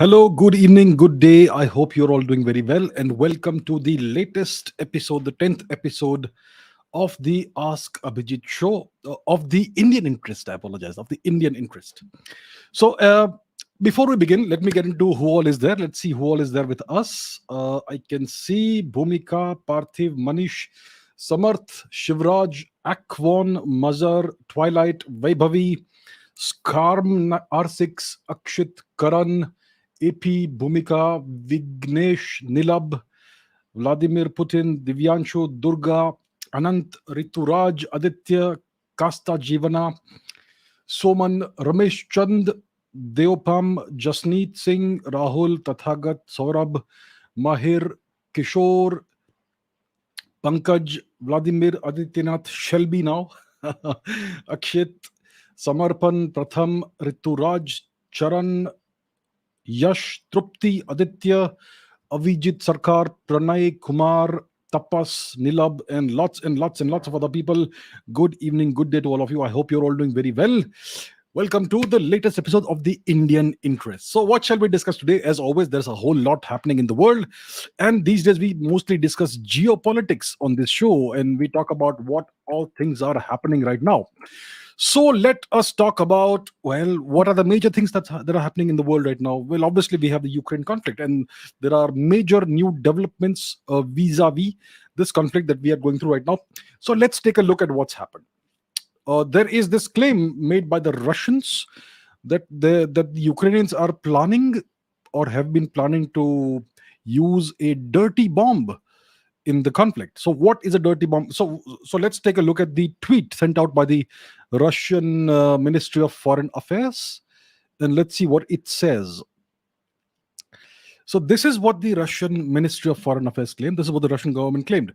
Hello, good evening, good day. I hope you're all doing very well, and welcome to the latest episode, the 10th episode of the Ask Abhijit show of the Indian interest. I apologize, of the Indian interest. So, before we begin, let me get into who all is there. Let's see who all is there with us. I can see Bhumika, Parthiv, Manish, Samarth, Shivraj, Akvon, Mazar, Twilight, Vaibhavi, Skarm R6, Akshit, Karan, AP, Bhumika, Vignesh, Nilab, Vladimir Putin, Divyanshu, Durga, Anant, Rituraj, Aditya, Kasta Jivana, Soman, Ramesh Chand, Deopam, Jasneet Singh, Rahul, Tathagat, Saurabh, Mahir, Kishore, Pankaj, Vladimir Adityanath, Shelby now, Akshit, Samarpan, Pratham, Rituraj, Charan, Yash, Trupti, Aditya, Avijit Sarkar, Pranay, Kumar, Tapas, Nilab, and lots of other people. Good evening, good day to all of you. I hope you're all doing very well. Welcome to the latest episode of the Indian Interest. So, what shall we discuss today? As always, there's a whole lot happening in the world, and these days we mostly discuss geopolitics on this show, and we talk about what all things are happening right now. So let us talk about, well, what are the major things that are happening in the world right now? Well, obviously we have the Ukraine conflict, and there are major new developments vis-a-vis this conflict that we are going through right now. So let's take a look at what's happened. There is this claim made by the Russians that the Ukrainians are planning or have been planning to use a dirty bomb in the conflict. So what is a dirty bomb? So let's take a look at the tweet sent out by the Russian Ministry of Foreign Affairs, and let's see what it says. So this is what the Russian Ministry of Foreign Affairs claimed. This is what the Russian government claimed.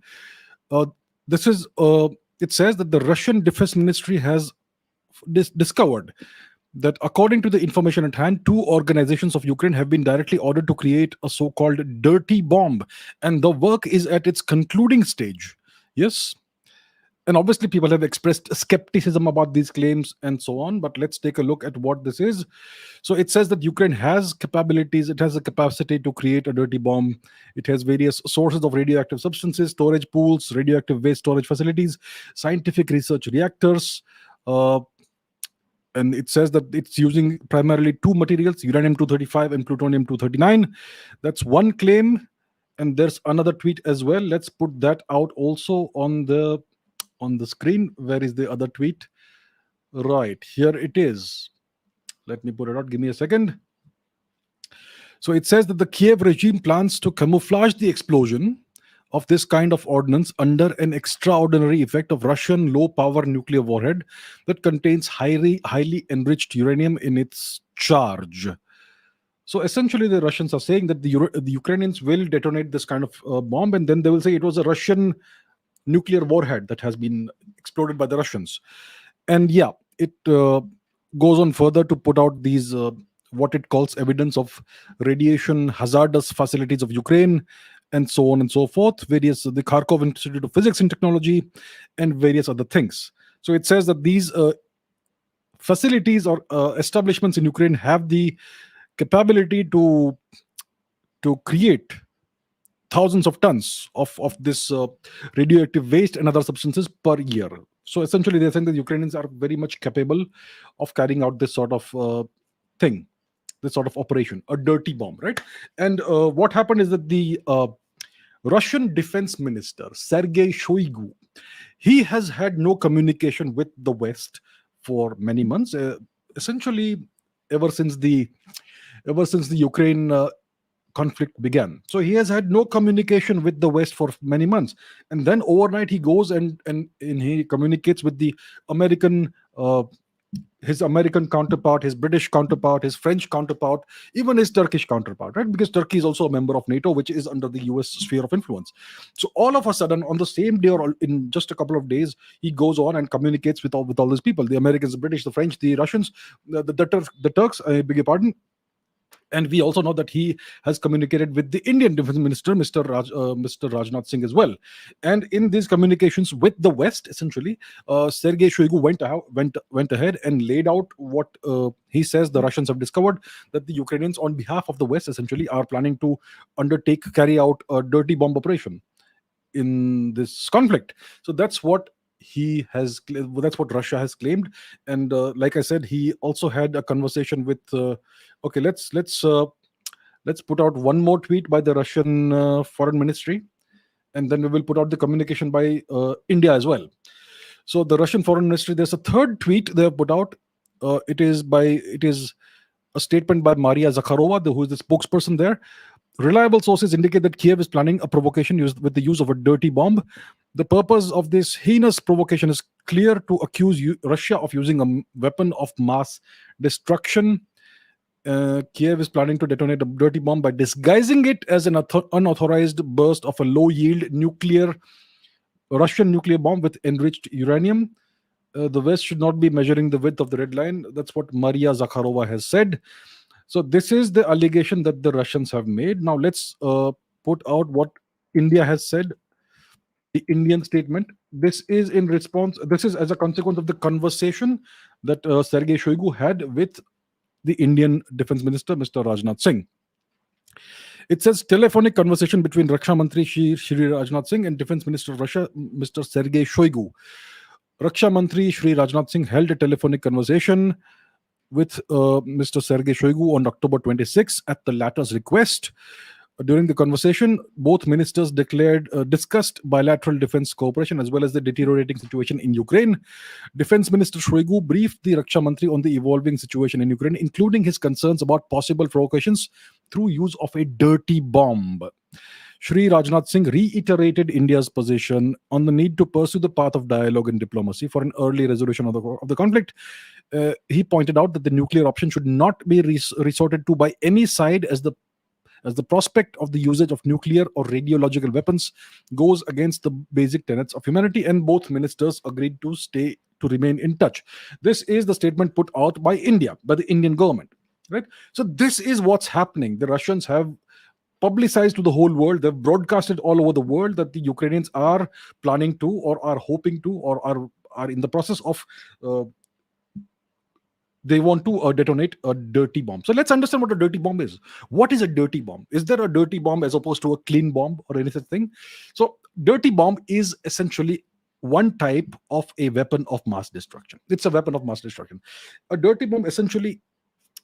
Uh, this is it says that the Russian Defense Ministry has discovered that according to the information at hand, two organizations of Ukraine have been directly ordered to create a so-called dirty bomb, and the work is at its concluding stage. Yes. And obviously, people have expressed skepticism about these claims and so on. But let's take a look at what this is. So it says that Ukraine has capabilities, it has a capacity to create a dirty bomb. It has various sources of radioactive substances, storage pools, radioactive waste storage facilities, scientific research reactors. And it says that it's using primarily two materials, uranium 235 and plutonium 239. That's one claim. And there's another tweet as well. Let's put that out also on the screen. Where is the other tweet? Right, here it is. Let me put it out. Give me a second. So it says that the Kiev regime plans to camouflage the explosion of this kind of ordnance under an extraordinary effect of Russian low-power nuclear warhead that contains highly enriched uranium in its charge. So essentially, the Russians are saying that the Ukrainians will detonate this kind of bomb, and then they will say it was a Russian nuclear warhead that has been exploded by the Russians. And yeah, it goes on further to put out these what it calls evidence of radiation hazardous facilities of Ukraine, and so on and so forth. Various the Kharkov Institute of Physics and Technology, and various other things. So it says that these facilities or establishments in Ukraine have the capability to create thousands of tons of this radioactive waste and other substances per year. So essentially, they're saying that Ukrainians are very much capable of carrying out this sort of thing, this sort of operation, a dirty bomb, right? And what happened is that the Russian defense minister, Sergei Shoigu, he has had no communication with the West for many months, essentially ever since the Ukraine conflict began. So he has had no communication with the West for many months, and then overnight he goes and he communicates with the American, his American counterpart, his British counterpart, his French counterpart, even his Turkish counterpart, right? Because Turkey is also a member of NATO, which is under the US sphere of influence. So all of a sudden, on the same day or in just a couple of days, he goes on and communicates with all these people: the Americans, the British, the French, the Russians, the Turks. I beg your pardon. And we also know that he has communicated with the Indian Defense Minister, Mr. Rajnath Singh, as well. And in these communications with the West, essentially, Sergei Shoigu went ahead and laid out what he says the Russians have discovered, that the Ukrainians, on behalf of the West, essentially, are planning to carry out a dirty bomb operation in this conflict. So that's what Russia has claimed. And like I said, he also had a conversation with. Okay, let's put out one more tweet by the Russian foreign ministry, and then we will put out the communication by India as well. So the Russian foreign ministry, there's a third tweet they have put out. It is a statement by Maria Zakharova, who is the spokesperson there. Reliable sources indicate that Kiev is planning a provocation used with the use of a dirty bomb. The purpose of this heinous provocation is clear: to accuse Russia of using a weapon of mass destruction. Kiev is planning to detonate a dirty bomb by disguising it as an unauthorized burst of a low-yield Russian nuclear bomb with enriched uranium. The West should not be measuring the width of the red line. That's what Maria Zakharova has said. So this is the allegation that the Russians have made. Now let's put out what India has said, the Indian statement. This is in response. This is as a consequence of the conversation that Sergei Shoigu had with the Indian Defense Minister, Mr. Rajnath Singh. It says telephonic conversation between Raksha Mantri Shri Rajnath Singh and Defense Minister of Russia, Mr. Sergei Shoigu. Raksha Mantri Shri Rajnath Singh held a telephonic conversation with Mr. Sergei Shoigu on October 26 at the latter's request. During the conversation, both ministers discussed bilateral defense cooperation as well as the deteriorating situation in Ukraine. Defense Minister Shoigu briefed the Raksha Mantri on the evolving situation in Ukraine, including his concerns about possible provocations through use of a dirty bomb. Shri Rajnath Singh reiterated India's position on the need to pursue the path of dialogue and diplomacy for an early resolution of the conflict. He pointed out that the nuclear option should not be resorted to by any side, as the prospect of the usage of nuclear or radiological weapons goes against the basic tenets of humanity, and both ministers agreed to remain in touch. This is the statement put out by the Indian government, right? So this is what's happening. The Russians have publicized to the whole world, they've broadcasted all over the world that the Ukrainians are planning to, or are hoping to, or are in the process of they want to detonate a dirty bomb. So let's understand what a dirty bomb is. What is a dirty bomb? Is there a dirty bomb as opposed to a clean bomb or any such thing? So dirty bomb is essentially one type of a weapon of mass destruction. It's a weapon of mass destruction. A dirty bomb, essentially,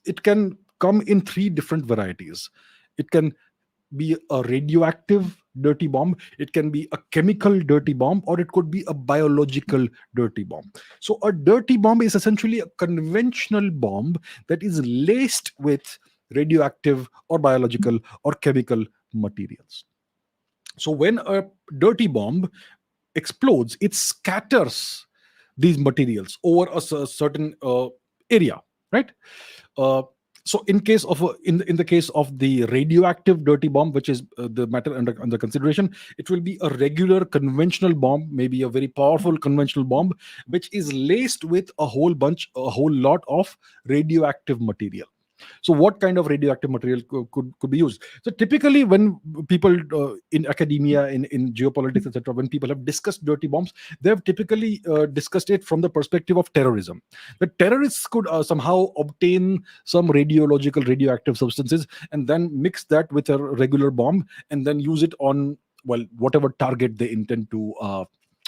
it can come in three different varieties. It can be a radioactive dirty bomb, it can be a chemical dirty bomb, or it could be a biological dirty bomb. So a dirty bomb is essentially a conventional bomb that is laced with radioactive or biological or chemical materials. So when a dirty bomb explodes, it scatters these materials over a certain area, right? So in the case of the radioactive dirty bomb, which is the matter under consideration, it will be a regular conventional bomb, maybe a very powerful conventional bomb, which is laced with a whole lot of radioactive material. So what kind of radioactive material could be used? So typically when people in academia, in geopolitics, etc., when people have discussed dirty bombs, they have typically discussed it from the perspective of terrorism. The terrorists could somehow obtain some radioactive substances and then mix that with a regular bomb and then use it on, well, whatever target they intend to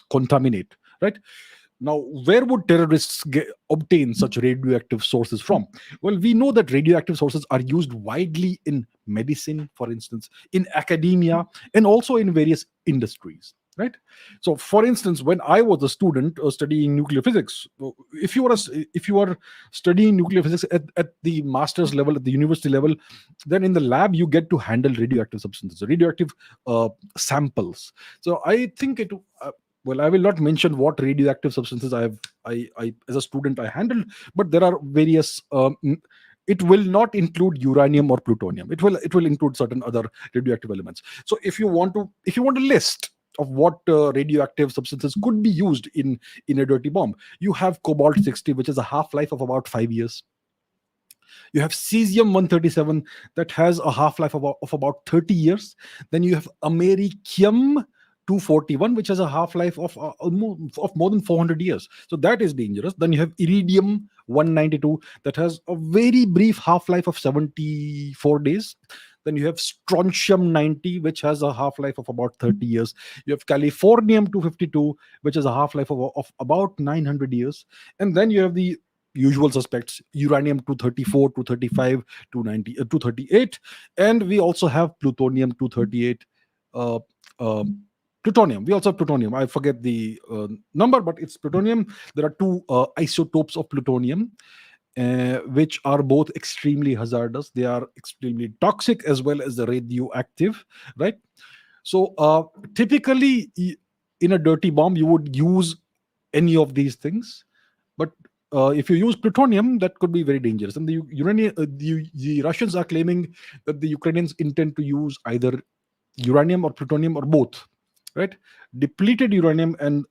contaminate, right? Now, where would terrorists obtain such radioactive sources from? Well, we know that radioactive sources are used widely in medicine, for instance, in academia, and also in various industries, right? So, for instance, when I was a student studying nuclear physics, if you are studying nuclear physics at the master's level, at the university level, then in the lab you get to handle radioactive substances, radioactive samples. So, I think it. Well, I will not mention what radioactive substances I as a student I handled, but there are various. It will not include uranium or plutonium. It will include certain other radioactive elements. So if you want a list of what radioactive substances could be used in a dirty bomb, you have cobalt-60, which is a half-life of about 5 years. You have cesium 137 that has a half life of about 30 years. Then you have americium 241, which has a half life of almost of more than 400 years. So that is dangerous. Then you have iridium 192 that has a very brief half life of 74 days. Then you have strontium 90, which has a half life of about 30 years. You have californium 252, which has a half life of about 900 years. And then you have the usual suspects: uranium 234, 235, 290, 238. And we also have plutonium 238. Uh, uh, Plutonium. We also have plutonium. I forget the number, but it's plutonium. There are two isotopes of plutonium, which are both extremely hazardous. They are extremely toxic as well as the radioactive, right? So typically, in a dirty bomb, you would use any of these things, but if you use plutonium, that could be very dangerous. And the Russians are claiming that the Ukrainians intend to use either uranium or plutonium or both, right? Depleted uranium and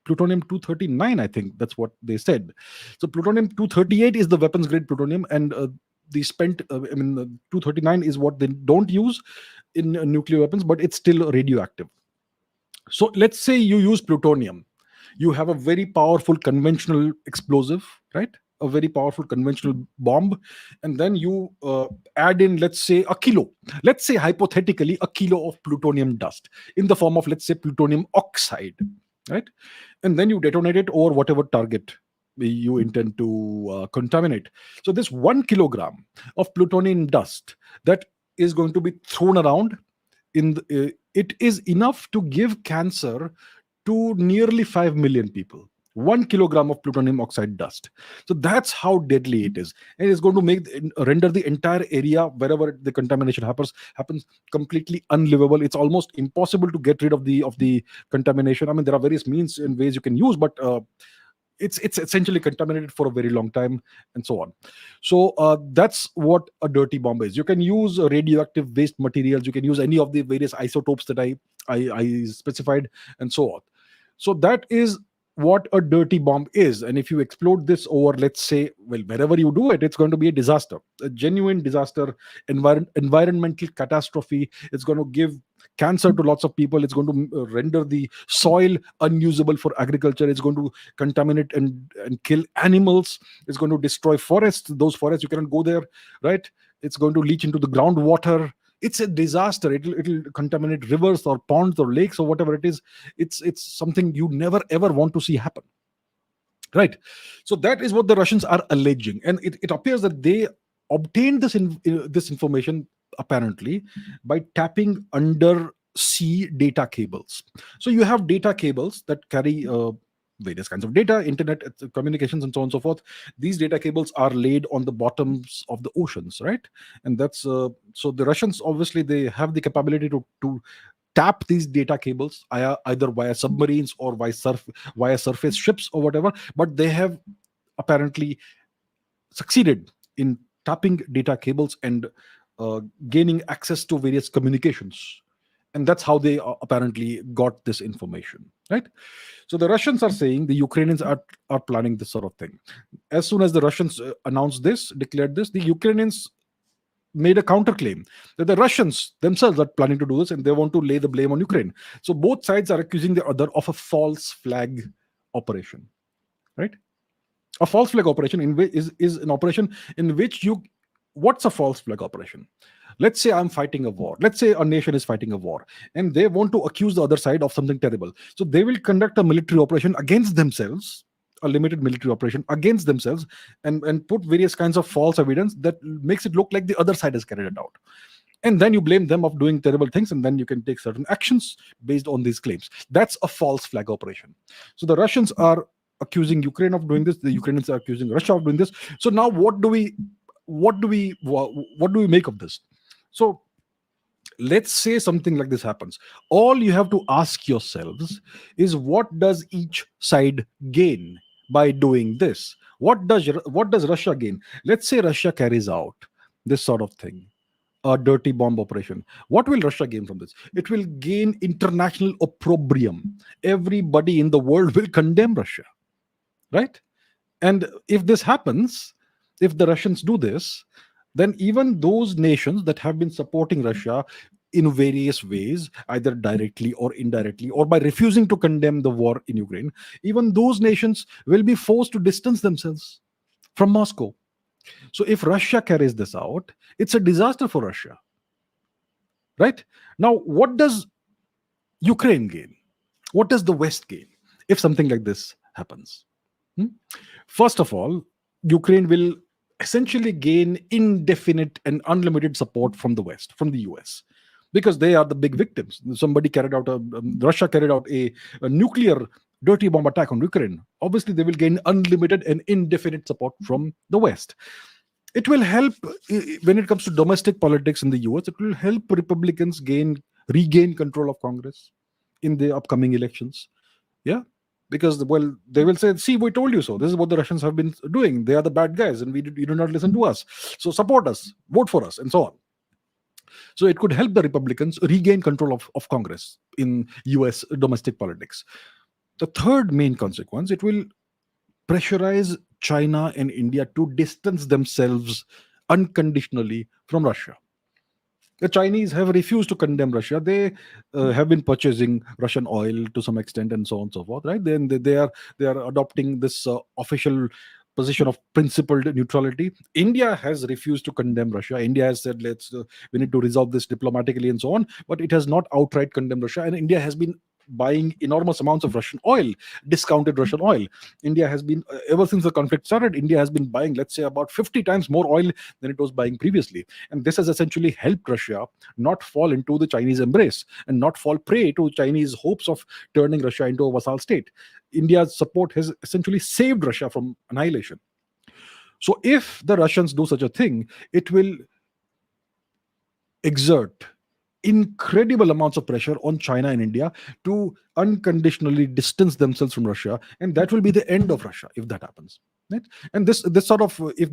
plutonium 239, I think that's what they said. So plutonium 238 is the weapons grade plutonium, and the spent 239 is what they don't use in nuclear weapons, but it's still radioactive. So let's say you use plutonium. You have a very powerful conventional explosive, right? A very powerful conventional bomb. And then you add in, let's say, a kilo. Let's say, hypothetically, a kilo of plutonium dust in the form of, let's say, plutonium oxide, right? And then you detonate it over whatever target you intend to contaminate. So this 1 kilogram of plutonium dust that is going to be thrown around it is enough to give cancer to nearly 5 million people. 1 kilogram of plutonium oxide dust. So that's how deadly it is. And it's going to render the entire area wherever the contamination happens completely unlivable. It's almost impossible to get rid of the contamination. I mean, there are various means and ways you can use, but it's essentially contaminated for a very long time, and so on. So that's what a dirty bomb is. You can use radioactive waste materials. You can use any of the various isotopes that I specified, and so on. So that is what a dirty bomb is. And if you explode this over, let's say, well, wherever you do it, it's going to be a disaster, a genuine disaster, environmental catastrophe. It's going to give cancer to lots of people. It's going to render the soil unusable for agriculture. It's going to contaminate and kill animals. It's going to destroy forests. Those forests, you cannot go there, right? It's going to leach into the groundwater. It's a disaster. It'll contaminate rivers or ponds or lakes or whatever it is. It's something you never ever want to see happen, right? So that is what the Russians are alleging, and it appears that they obtained this information apparently by tapping undersea data cables. So you have data cables that carry various kinds of data, internet communications, and so on and so forth. These data cables are laid on the bottoms of the oceans, right? And that's so the Russians, obviously, they have the capability to tap these data cables either via submarines or via surface ships or whatever. But they have apparently succeeded in tapping data cables and gaining access to various communications. And that's how they apparently got this information, right? So the Russians are saying the Ukrainians are planning this sort of thing. As soon as the Russians declared this, the Ukrainians made a counterclaim that the Russians themselves are planning to do this, and they want to lay the blame on Ukraine. So both sides are accusing the other of a false flag operation, right? A false flag operation is an operation in which you. What's a false flag operation? Let's say I'm fighting a war. Let's say a nation is fighting a war, and they want to accuse the other side of something terrible. So they will conduct a military operation against themselves, a limited military operation against themselves, and put various kinds of false evidence that makes it look like the other side has carried it out. And then you blame them of doing terrible things, and then you can take certain actions based on these claims. That's a false flag operation. So the Russians are accusing Ukraine of doing this. The Ukrainians are accusing Russia of doing this. So now what do we make of this? So let's say something like this happens. All you have to ask yourselves is, what does each side gain by doing this? What does Russia gain? Let's say Russia carries out this sort of thing, a dirty bomb operation. What will Russia gain from this? It will gain international opprobrium. Everybody in the world will condemn Russia, right? And if this happens, If the Russians do this, then even those nations that have been supporting Russia in various ways, either directly or indirectly, or by refusing to condemn the war in Ukraine, even those nations will be forced to distance themselves from Moscow. So if Russia carries this out, it's a disaster for Russia, right? Now, what does Ukraine gain? What does the West gain if something like this happens? Hmm? First of all, Ukraine will essentially gain indefinite and unlimited support from the West, from the US, because they are the big victims. Russia carried out a nuclear dirty bomb attack on Ukraine. Obviously, they will gain unlimited and indefinite support from the West. It will help when it comes to domestic politics in the US. It will help Republicans regain control of Congress in the upcoming elections. Yeah, because, well, they will say, see, we told you so. This is what the Russians have been doing. They are the bad guys, and you do not listen to us. So support us, vote for us, and so on. So it could help the Republicans regain control of Congress in US domestic politics. The third main consequence, it will pressurize China and India to distance themselves unconditionally from Russia. The Chinese have refused to condemn Russia. They have been purchasing Russian oil to some extent, and so on and so forth. Right? Then they are adopting this official position of principled neutrality. India has refused to condemn Russia. India has said, we need to resolve this diplomatically and so on. But it has not outright condemned Russia. And India has been buying enormous amounts of Russian oil, discounted Russian oil. India has been, ever since the conflict started, India has been buying, let's say, about 50 times more oil than it was buying previously. And this has essentially helped Russia not fall into the Chinese embrace and not fall prey to Chinese hopes of turning Russia into a vassal state. India's support has essentially saved Russia from annihilation. So if the Russians do such a thing, it will exert incredible amounts of pressure on China and India to unconditionally distance themselves from Russia, and that will be the end of Russia if that happens. Right? And this sort of if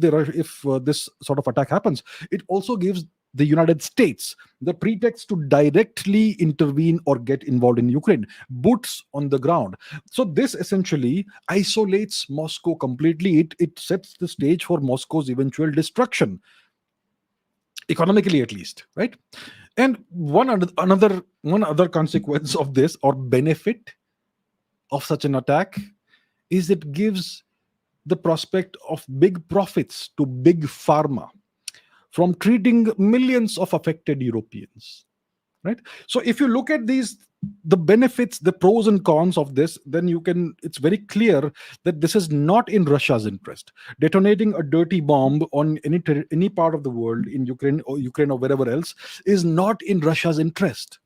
this sort of attack happens, it also gives the United States the pretext to directly intervene or get involved in Ukraine, boots on the ground. So this essentially isolates Moscow completely. It sets the stage for Moscow's eventual destruction, economically at least, right? And one other consequence of this, or benefit of such an attack, is it gives the prospect of big profits to big pharma from treating millions of affected Europeans, right? So if you look at the benefits, the pros and cons of this, then it's very clear that this is not in Russia's interest. Detonating a dirty bomb on any part of the world, in Ukraine or wherever else, is not in Russia's interest.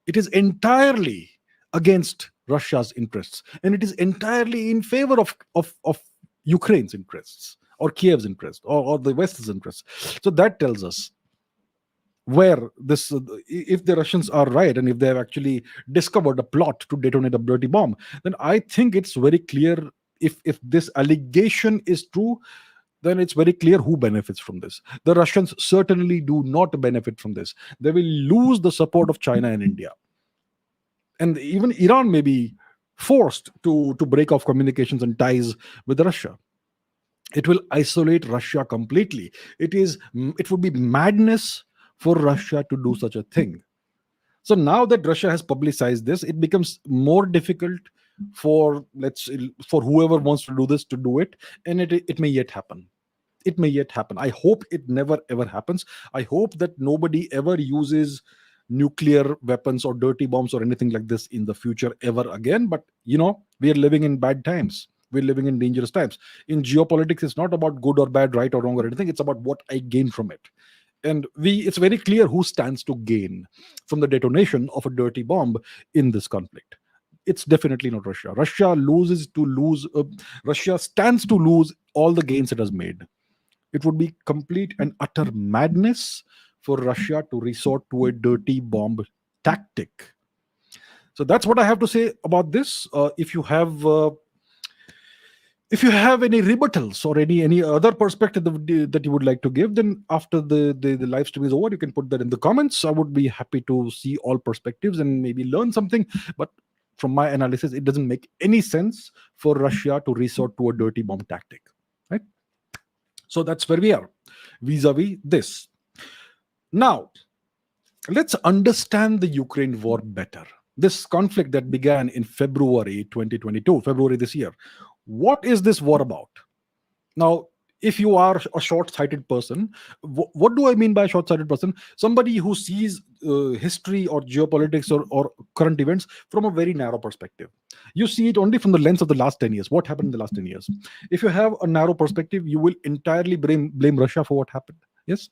It is entirely against Russia's interests, and it is entirely in favor of Ukraine's interests, or Kiev's interests, or the West's interests. So that tells us where this, if the Russians are right, and if they have actually discovered a plot to detonate a dirty bomb, then I think it's very clear, if this allegation is true, then it's very clear who benefits from this. The Russians certainly do not benefit from this. They will lose the support of China and India, and even Iran may be forced to break off communications and ties with Russia. It will isolate Russia completely. It would be madness for Russia to do such a thing. So now that Russia has publicized this, it becomes more difficult for whoever wants to do this to do it, and it may yet happen. It may yet happen. I hope it never ever happens. I hope that nobody ever uses nuclear weapons or dirty bombs or anything like this in the future ever again. But we are living in bad times. We're living in dangerous times. In geopolitics, it's not about good or bad, right or wrong or anything. It's about what I gain from it. And it's very clear who stands to gain from the detonation of a dirty bomb in this conflict. It's definitely not Russia. Russia stands to lose all the gains it has made. It would be complete and utter madness for Russia to resort to a dirty bomb tactic. So that's what I have to say about this. If you have any rebuttals or any other perspective that you would like to give, then after the live stream is over, you can put that in the comments. I would be happy to see all perspectives and maybe learn something. But from my analysis, it doesn't make any sense for Russia to resort to a dirty bomb tactic, right? So that's where we are vis-a-vis this. Now, let's understand the Ukraine war better. This conflict that began in February 2022, February this year. What is this war about? Now, if you are a short-sighted person, what do I mean by a short-sighted person? Somebody who sees history or geopolitics or current events from a very narrow perspective. You see it only from the lens of the last 10 years. What happened in the last 10 years? If you have a narrow perspective, you will entirely blame Russia for what happened. Yes.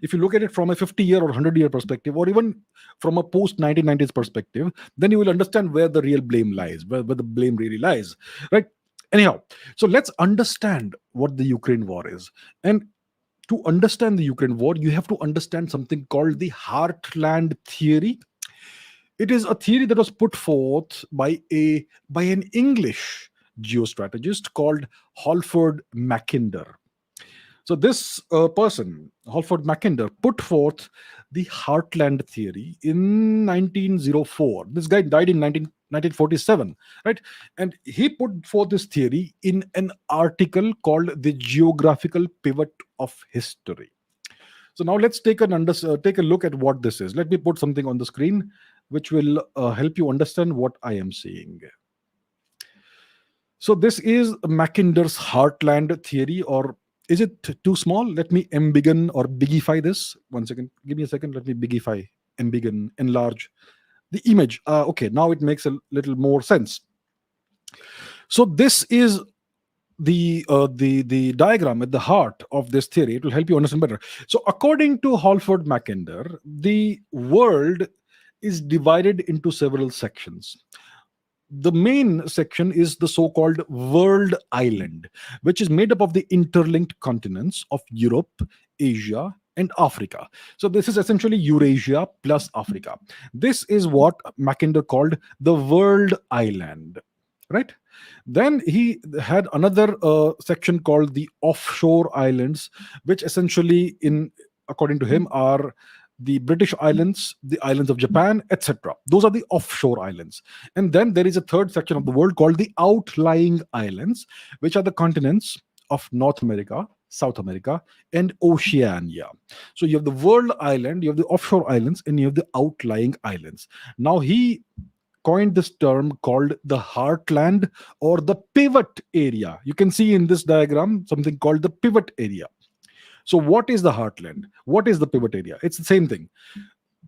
If you look at it from a 50-year or 100-year perspective, or even from a post 1990s perspective, then you will understand where the real blame lies, where the blame really lies, right? Anyhow, so let's understand what the Ukraine war is. And to understand the Ukraine war, you have to understand something called the Heartland theory. It is a theory that was put forth by an English geostrategist called Halford Mackinder. So this person, Halford Mackinder, put forth the Heartland theory in 1904. This guy died in 1947, right? And he put forth this theory in an article called The Geographical Pivot of History. So now let's take a look at what this is. Let me put something on the screen which will help you understand what I am saying. So this is Mackinder's Heartland theory, or is it too small? Let me embiggen or bigify this. One second. Give me a second. Let me bigify, embiggen, enlarge the image. Okay, now it makes a little more sense. So this is the diagram at the heart of this theory. It will help you understand better. So according to Halford Mackinder, the world is divided into several sections. The main section is the so-called world island, which is made up of the interlinked continents of Europe, Asia, and Africa. So this is essentially Eurasia plus Africa. This is what Mackinder called the world island, right? Then he had another section called the offshore islands, which essentially, in according to him, are the British Islands, the islands of Japan, etc. Those are the offshore islands. And then there is a third section of the world called the outlying islands, which are the continents of North America, South America, and Oceania. So you have the world island, you have the offshore islands, and you have the outlying islands. Now he coined this term called the heartland or the pivot area. You can see in this diagram something called the pivot area. So what is the heartland? What is the pivot area? It's the same thing.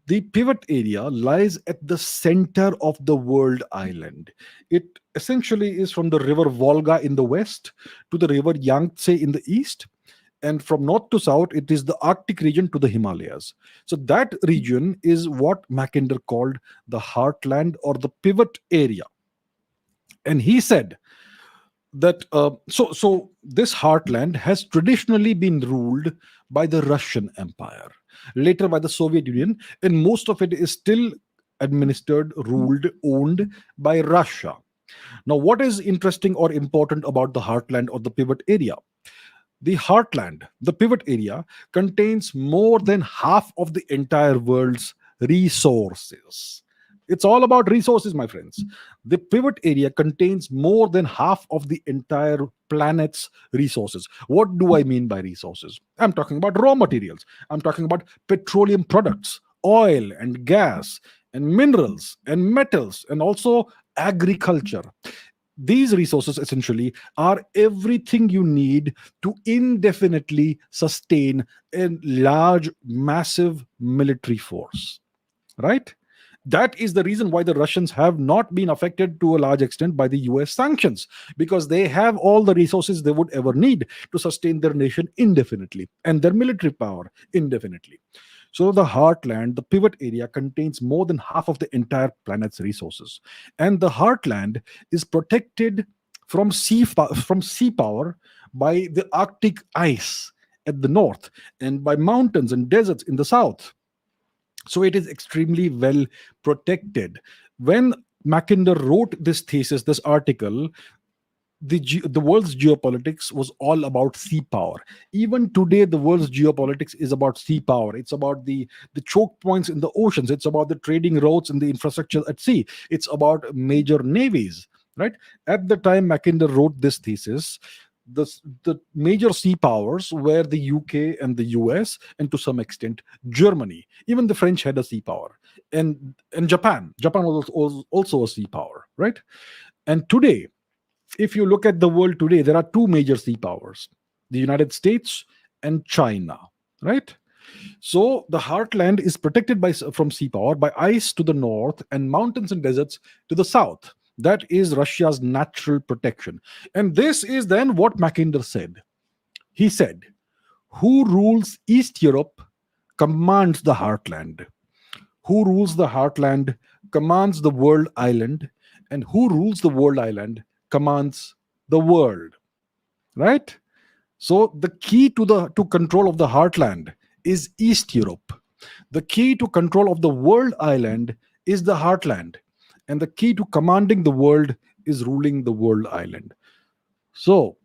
The pivot area lies at the center of the world island. It essentially is from the river Volga in the west to the river Yangtze in the east. And from north to south, it is the Arctic region to the Himalayas. So that region is what Mackinder called the heartland or the pivot area. And he said that so this heartland has traditionally been ruled by the Russian Empire, later by the Soviet Union, and most of it is still administered, ruled, owned by Russia. Now, what is interesting or important about the heartland or the pivot area? The heartland, the pivot area, contains more than half of the entire world's resources. It's all about resources, my friends. The pivot area contains more than half of the entire planet's resources. What do I mean by resources? I'm talking about raw materials. I'm talking about petroleum products, oil and gas, and minerals and metals, and also agriculture. These resources essentially are everything you need to indefinitely sustain a large, massive military force, right? That is the reason why the Russians have not been affected to a large extent by the US sanctions, because they have all the resources they would ever need to sustain their nation indefinitely and their military power indefinitely. So the heartland, the pivot area, contains more than half of the entire planet's resources. And the heartland is protected from sea power by the Arctic ice at the north and by mountains and deserts in the south. So it is extremely well protected. When Mackinder wrote this thesis, this article, the world's geopolitics was all about sea power. Even today, the world's geopolitics is about sea power. It's about the choke points in the oceans. It's about the trading routes and the infrastructure at sea. It's about major navies, right? At the time Mackinder wrote this thesis, the major sea powers were the UK and the US, and to some extent Germany. Even the French had a sea power, and Japan was also a sea power, right? And today, if you look at the world today, there are two major sea powers: the United States and China, right? So the heartland is protected from sea power by ice to the north and mountains and deserts to the south. That is Russia's natural protection. And this is then what Mackinder said. He said, "Who rules East Europe commands the heartland. Who rules the heartland commands the world island. And who rules the world island commands the world." Right? So the key to control of the heartland is East Europe. The key to control of the world island is the heartland. And the key to commanding the world is ruling the world island. So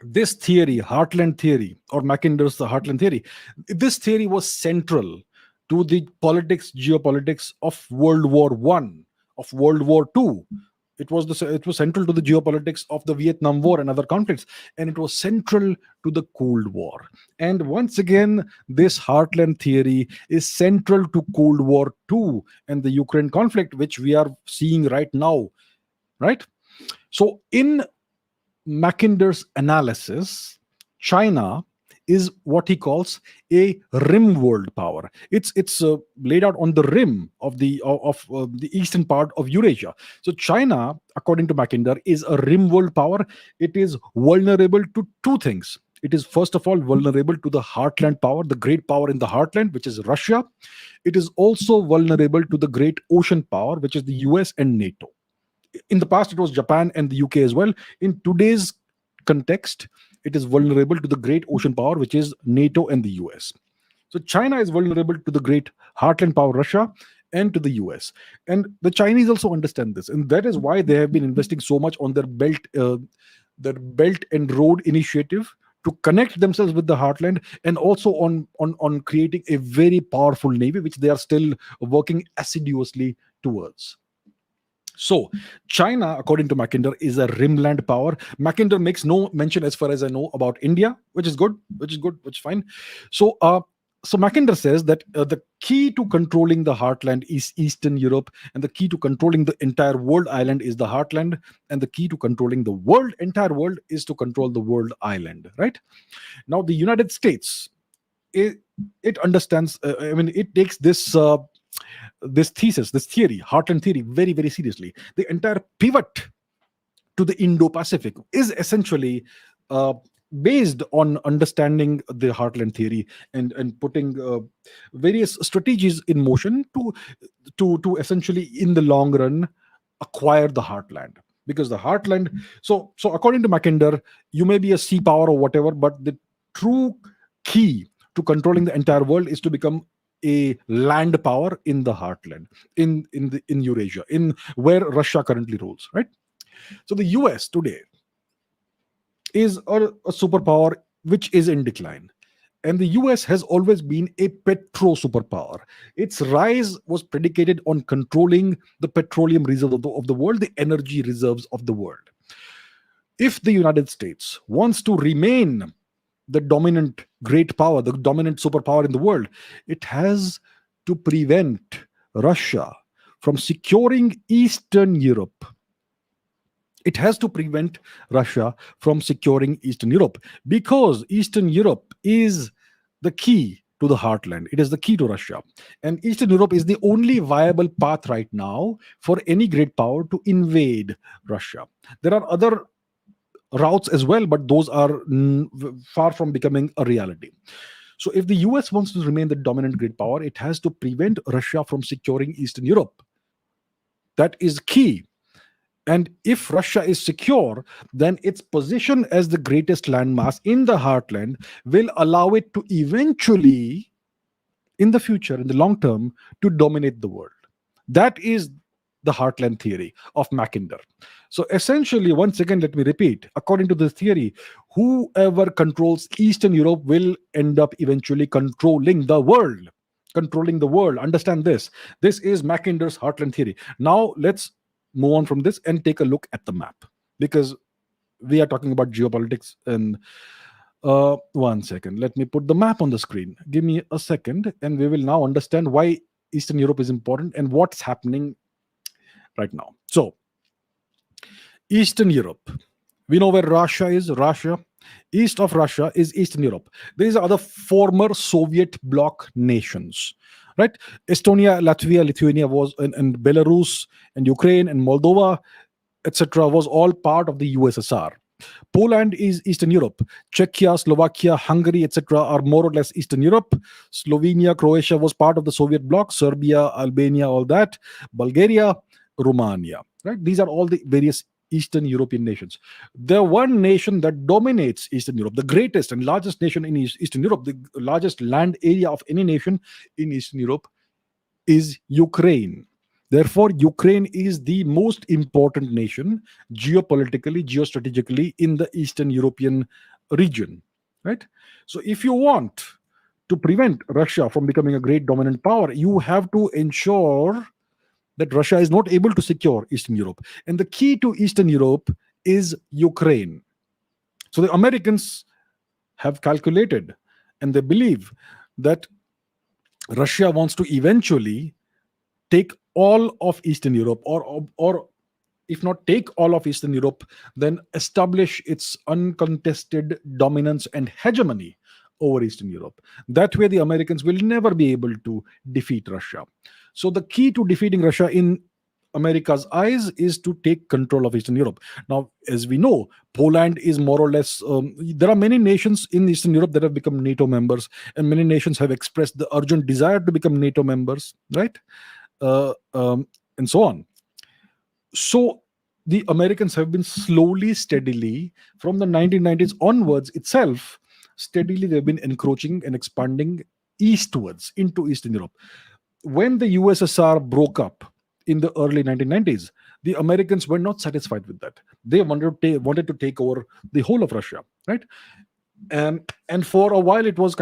this theory, heartland theory, or Mackinder's the heartland theory, this theory was central to the geopolitics of World War One, of World War Two. It was central to the geopolitics of the Vietnam War and other conflicts, and it was central to the Cold War. And once again, this heartland theory is central to Cold War II and the Ukraine conflict, which we are seeing right now, right? So in Mackinder's analysis, China is what he calls a rim world power. It's laid out on the rim of the eastern part of Eurasia. So China, according to Mackinder, is a rim world power. It is vulnerable to two things. It is first of all vulnerable to the heartland power, the great power in the heartland, which is Russia. It is also vulnerable to the great ocean power, which is the US and NATO. In the past, it was Japan and the UK as well. In today's context, it is vulnerable to the great ocean power, which is NATO and the US. So China is vulnerable to the great heartland power, Russia, and to the US. And the Chinese also understand this, and that is why they have been investing so much on their Belt and Road initiative to connect themselves with the heartland, and also on creating a very powerful navy, which they are still working assiduously towards. So, China, according to Mackinder, is a rimland power. Mackinder makes no mention, as far as I know, about India, which is good, which is fine. So Mackinder says that the key to controlling the heartland is Eastern Europe, and the key to controlling the entire world island is the heartland, and the key to controlling the entire world is to control the world island. Right now, the United States, it understands. It takes this theory, heartland theory, very, very seriously. The entire pivot to the Indo-Pacific is essentially based on understanding the heartland theory, and putting various strategies in motion to essentially, in the long run, acquire the heartland. Because the heartland, so according to Mackinder, you may be a sea power or whatever, but the true key to controlling the entire world is to become a land power in the heartland, in Eurasia, in where Russia currently rules, right? So the US today is a superpower which is in decline, and the US has always been a petro superpower. Its rise was predicated on controlling the petroleum reserves of the world, the energy reserves of the world. If the United States wants to remain the dominant great power, the dominant superpower in the world, it has to prevent Russia from securing Eastern Europe. It has to prevent Russia from securing Eastern Europe, because Eastern Europe is the key to the heartland. It is the key to Russia. And Eastern Europe is the only viable path right now for any great power to invade Russia. There are other routes as well, but those are far from becoming a reality. So if the US wants to remain the dominant great power, it has to prevent Russia from securing Eastern Europe. That is key. And if Russia is secure, then its position as the greatest landmass in the heartland will allow it to eventually, in the future, in the long term, to dominate the world. That is the heartland theory of Mackinder. So essentially, once again, let me repeat, according to this theory, whoever controls Eastern Europe will end up eventually controlling the world. Controlling the world. Understand this. This is Mackinder's heartland theory. Now let's move on from this and take a look at the map, because we are talking about geopolitics. And one second, let me put the map on the screen. Give me a second, and we will now understand why Eastern Europe is important and what's happening right now. So, Eastern Europe. We know where Russia is. Russia. East of Russia is Eastern Europe. These are the former Soviet bloc nations, right? Estonia, Latvia, Lithuania was, and Belarus, and Ukraine, and Moldova, etc., was all part of the USSR. Poland is Eastern Europe. Czechia, Slovakia, Hungary, etc., are more or less Eastern Europe. Slovenia, Croatia was part of the Soviet bloc. Serbia, Albania, all that. Bulgaria, Romania. Right? These are all the various Eastern European nations. The one nation that dominates Eastern Europe, the greatest and largest nation in Eastern Europe, the largest land area of any nation in Eastern Europe, is Ukraine. Therefore, Ukraine is the most important nation geopolitically, geostrategically in the Eastern European region. Right? So, if you want to prevent Russia from becoming a great dominant power, you have to ensure that Russia is not able to secure Eastern Europe. And the key to Eastern Europe is Ukraine. So, the Americans have calculated and they believe that Russia wants to eventually take all of Eastern Europe, or if not take all of Eastern Europe, then establish its uncontested dominance and hegemony over Eastern Europe. That way, the Americans will never be able to defeat Russia. So, the key to defeating Russia in America's eyes is to take control of Eastern Europe. Now, as we know, Poland is more or less, there are many nations in Eastern Europe that have become NATO members, and many nations have expressed the urgent desire to become NATO members, right? And so on. So, the Americans have been slowly, steadily, from the 1990s onwards itself, steadily they've been encroaching and expanding eastwards into Eastern Europe. When the USSR broke up in the early 1990s, the Americans were not satisfied with that. They wanted to take over the whole of Russia, right? And for a while, it was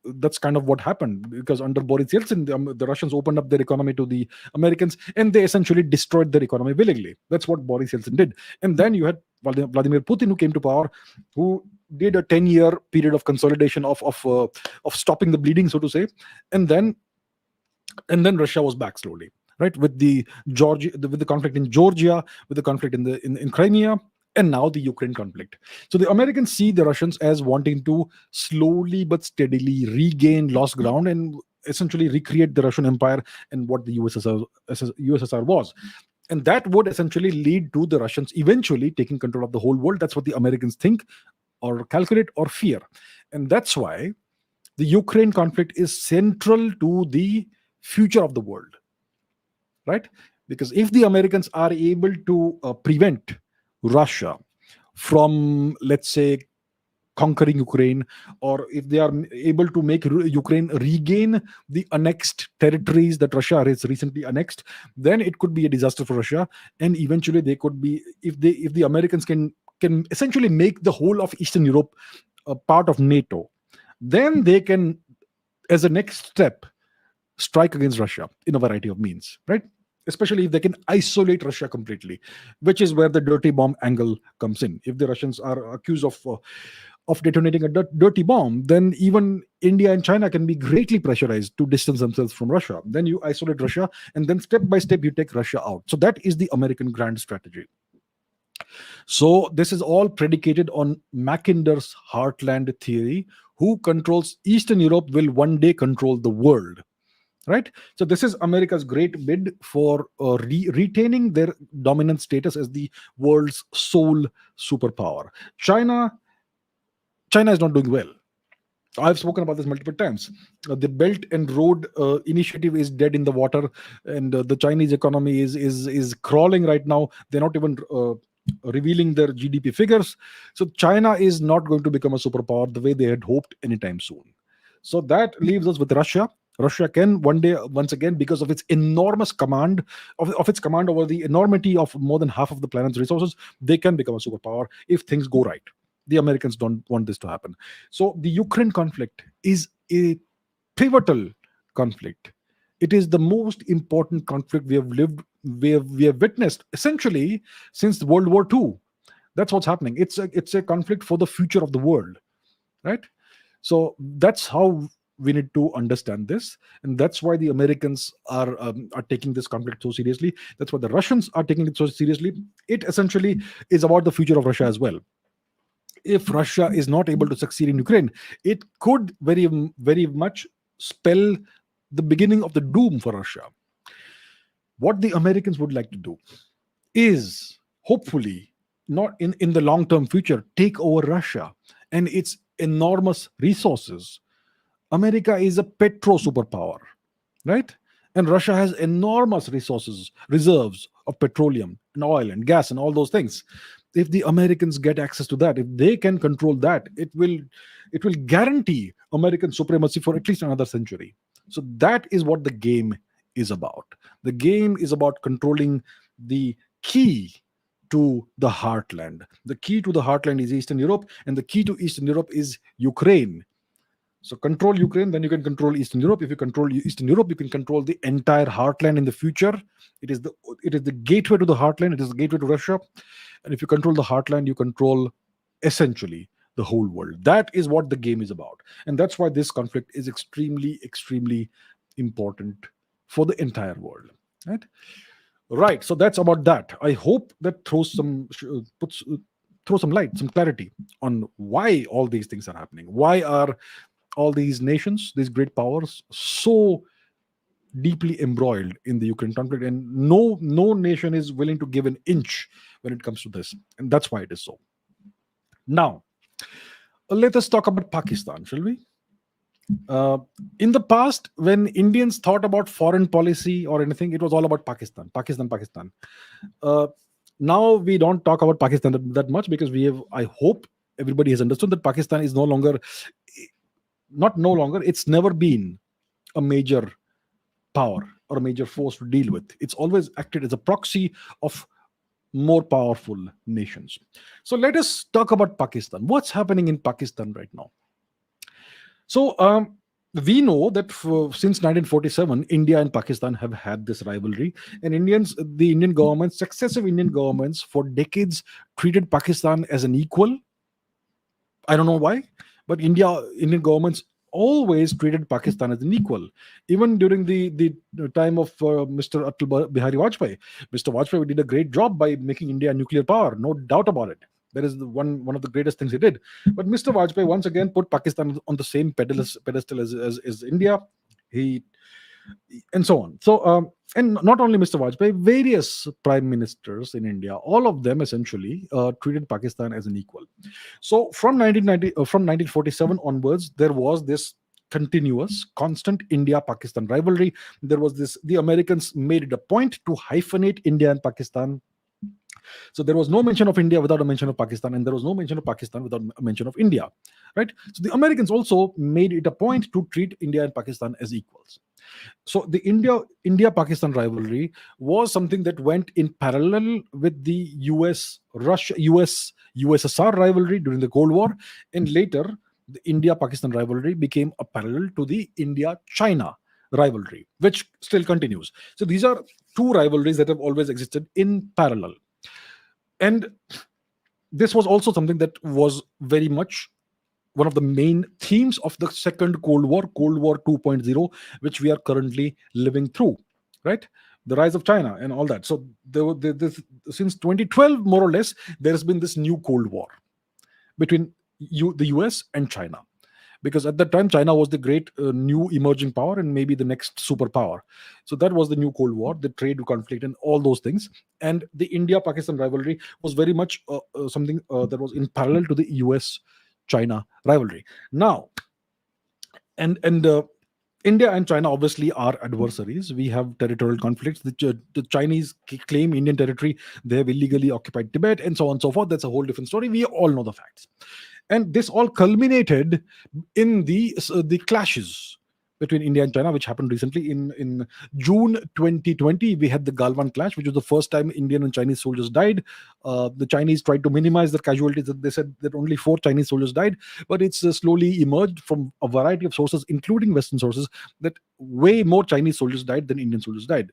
that's kind of what happened, because under Boris Yeltsin, the Russians opened up their economy to the Americans, and they essentially destroyed their economy willingly. That's what Boris Yeltsin did. And then you had Vladimir Putin, who came to power, who did a 10-year period of consolidation of stopping the bleeding, so to say, and then Russia was back slowly, right, with the conflict in Georgia, with the conflict in Crimea, and now the Ukraine conflict. So the Americans see the Russians as wanting to slowly but steadily regain lost ground and essentially recreate the Russian Empire and what the USSR was. And that would essentially lead to the Russians eventually taking control of the whole world. That's what the Americans think, or calculate, or fear. And that's why the Ukraine conflict is central to the future of the world, right? Because if the Americans are able to prevent Russia from, let's say, conquering Ukraine, or if they are able to make Ukraine regain the annexed territories that Russia has recently annexed, then it could be a disaster for Russia. And eventually they could be, if the Americans can essentially make the whole of Eastern Europe a part of NATO, then they can, as a next step, strike against Russia in a variety of means, right? Especially if they can isolate Russia completely, which is where the dirty bomb angle comes in. If the Russians are accused of detonating a dirty bomb, then even India and China can be greatly pressurized to distance themselves from Russia. Then you isolate Russia, and then step by step you take Russia out. So that is the American grand strategy. So this is all predicated on Mackinder's Heartland theory. Who controls Eastern Europe will one day control the world. Right? So this is America's great bid for retaining their dominant status as the world's sole superpower. China is not doing well. I've spoken about this multiple times. The Belt and Road Initiative is dead in the water, and the Chinese economy is crawling right now. They're not even revealing their GDP figures. So China is not going to become a superpower the way they had hoped anytime soon. So that leaves us with Russia. Russia can one day, once again, because of its enormous command, of its command over the enormity of more than half of the planet's resources, they can become a superpower if things go right. The Americans don't want this to happen. So the Ukraine conflict is a pivotal conflict. It is the most important conflict we have witnessed essentially since World War II. That's what's happening. It's a conflict for the future of the world, right? So that's how we need to understand this, and that's why the Americans are taking this conflict so seriously. That's why the Russians are taking it so seriously. It essentially is about the future of Russia as well. If Russia is not able to succeed in Ukraine, it could very much spell the beginning of the doom for Russia. What the Americans would like to do is, hopefully, not in the long term future, take over Russia and its enormous resources. America is a petro superpower, right? And Russia has enormous resources, reserves of petroleum and oil and gas and all those things. If the Americans get access to that, if they can control that, it will guarantee American supremacy for at least another century. So that is what the game is about. The game is about controlling the key to the heartland. The key to the heartland is Eastern Europe, and the key to Eastern Europe is Ukraine. So control Ukraine, then you can control Eastern Europe. If you control Eastern Europe, you can control the entire heartland in the future. It is the gateway to the heartland. It is the gateway to Russia. And if you control the heartland, you control essentially the whole world. That is what the game is about. And that's why this conflict is extremely, extremely important for the entire world. Right? Right. So that's about that. I hope that throw some light, some clarity on why all these things are happening. Why are all these nations, these great powers, so deeply embroiled in the Ukraine conflict, and no nation is willing to give an inch when it comes to this, and that's why it is so. Now, let us talk about Pakistan, shall we? In the past, when Indians thought about foreign policy or anything, it was all about Pakistan, Pakistan, Pakistan. Uh, Now we don't talk about Pakistan that much, because we have. I hope everybody has understood that Pakistan is no longer, not no longer. It's never been a major power or a major force to deal with. It's always acted as a proxy of more powerful nations. So let us talk about Pakistan. What's happening in Pakistan right now? So we know that since 1947, India and Pakistan have had this rivalry, and the Indian governments, successive Indian governments, for decades treated Pakistan as an equal. I don't know why, but Indian governments always treated Pakistan as an equal. Even during the time of Mr. Atal Bihari Vajpayee, Mr. Vajpayee did a great job by making India a nuclear power, no doubt about it. That is one of the greatest things he did. But Mr. Vajpayee once again put Pakistan on the same pedestal as India. He and so on. So and not only Mr. Vajpayee, various prime ministers in India, all of them essentially treated Pakistan as an equal. So from 1947 onwards, there was this continuous, constant India-Pakistan rivalry. There was this. The Americans made it a point to hyphenate India and Pakistan. So there was no mention of India without a mention of Pakistan, and there was no mention of Pakistan without a mention of India, right? So the Americans also made it a point to treat India and Pakistan as equals. So the India Pakistan rivalry was something that went in parallel with the USSR rivalry during the Cold War, and later the India Pakistan rivalry became a parallel to the India China rivalry, which still continues. So these are two rivalries that have always existed in parallel. And this was also something that was very much one of the main themes of the second Cold War, Cold War 2.0, which we are currently living through, right? The rise of China and all that. So since 2012, more or less, there has been this new Cold War between the US and China. Because at that time, China was the great new emerging power and maybe the next superpower. So that was the new Cold War, the trade conflict and all those things. And the India-Pakistan rivalry was very much something that was in parallel to the US-China rivalry. Now, and India and China obviously are adversaries. We have territorial conflicts. The Chinese claim Indian territory. They have illegally occupied Tibet and so on and so forth. That's a whole different story. We all know the facts. And this all culminated in the clashes between India and China, which happened recently in June 2020. We had the Galwan clash, which was the first time Indian and Chinese soldiers died. The Chinese tried to minimize the casualties. They said that only 4 Chinese soldiers died, but it's slowly emerged from a variety of sources, including Western sources, that way more Chinese soldiers died than Indian soldiers died.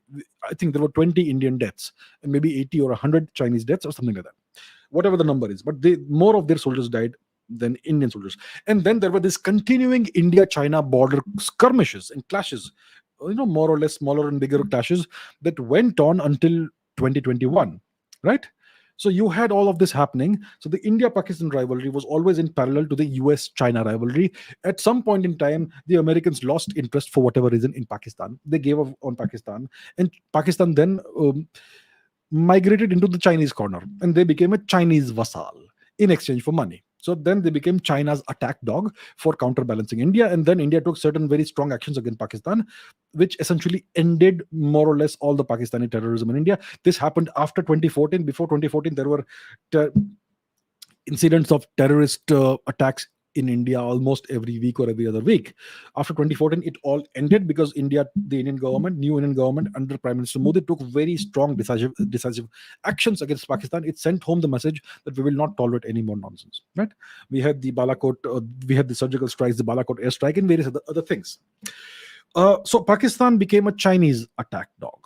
I think there were 20 Indian deaths and maybe 80 or 100 Chinese deaths or something like that. whatever the number is, but they more of their soldiers died than Indian soldiers. And then there were this continuing India-China border skirmishes and clashes, more or less smaller and bigger clashes that went on until 2021, right? So you had all of this happening. So the India-Pakistan rivalry was always in parallel to the US-China rivalry. At some point in time, the Americans lost interest for whatever reason in Pakistan. They gave up on Pakistan, and Pakistan then migrated into the Chinese corner, and they became a Chinese vassal in exchange for money. So then they became China's attack dog for counterbalancing India, and then India took certain very strong actions against Pakistan, which essentially ended more or less all the Pakistani terrorism in India. This happened after 2014. Before 2014, there were ter- incidents of terrorist attacks in India almost every week or every other week. After 2014, it all ended because the new Indian government under Prime Minister Modi took very strong, decisive actions against Pakistan. It sent home the message that we will not tolerate any more nonsense. Right? We had the Balakot, we had the surgical strikes, the Balakot airstrike, and various other things. So Pakistan became a Chinese attack dog.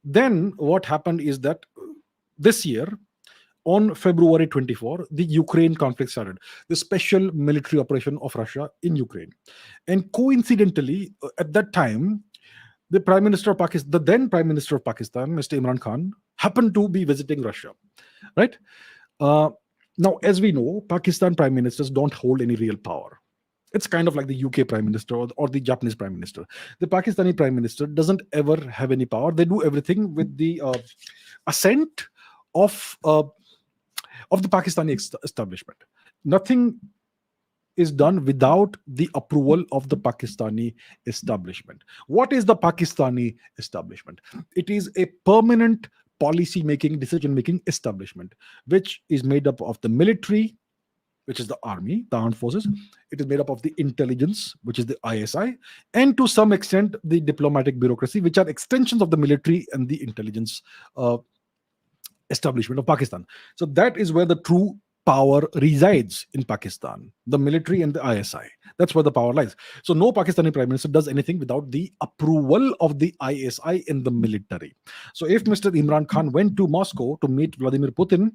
Then what happened is that this year, on February 24, the Ukraine conflict started, the special military operation of Russia in Ukraine. And coincidentally, at that time, the then Prime Minister of Pakistan, Mr. Imran Khan, happened to be visiting Russia, right? Uh, Now, as we know, Pakistan prime ministers don't hold any real power. It's kind of like the UK prime minister or the Japanese prime minister. The Pakistani prime minister doesn't ever have any power. They do everything with the assent of uh, of the Pakistani establishment. Nothing is done without the approval of the Pakistani establishment. What is the Pakistani establishment? It is a permanent policy making, decision making establishment, which is made up of the military, which is the army, the armed forces. It is made up of the intelligence, which is the ISI, and to some extent the diplomatic bureaucracy, which are extensions of the military and the intelligence establishment of Pakistan. So that is where the true power resides in Pakistan, the military and the ISI. That's where the power lies. So no Pakistani prime minister does anything without the approval of the ISI and the military. So if Mr. Imran Khan went to Moscow to meet Vladimir Putin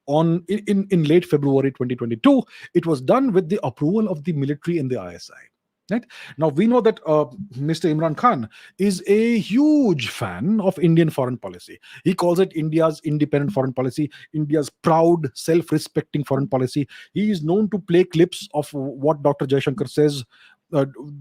in late February 2022, it was done with the approval of the military and the ISI. Right? Now we know that Mr. Imran Khan is a huge fan of Indian foreign policy. He calls it India's independent foreign policy, India's proud, self-respecting foreign policy. He is known to play clips of what Dr. Jaishankar says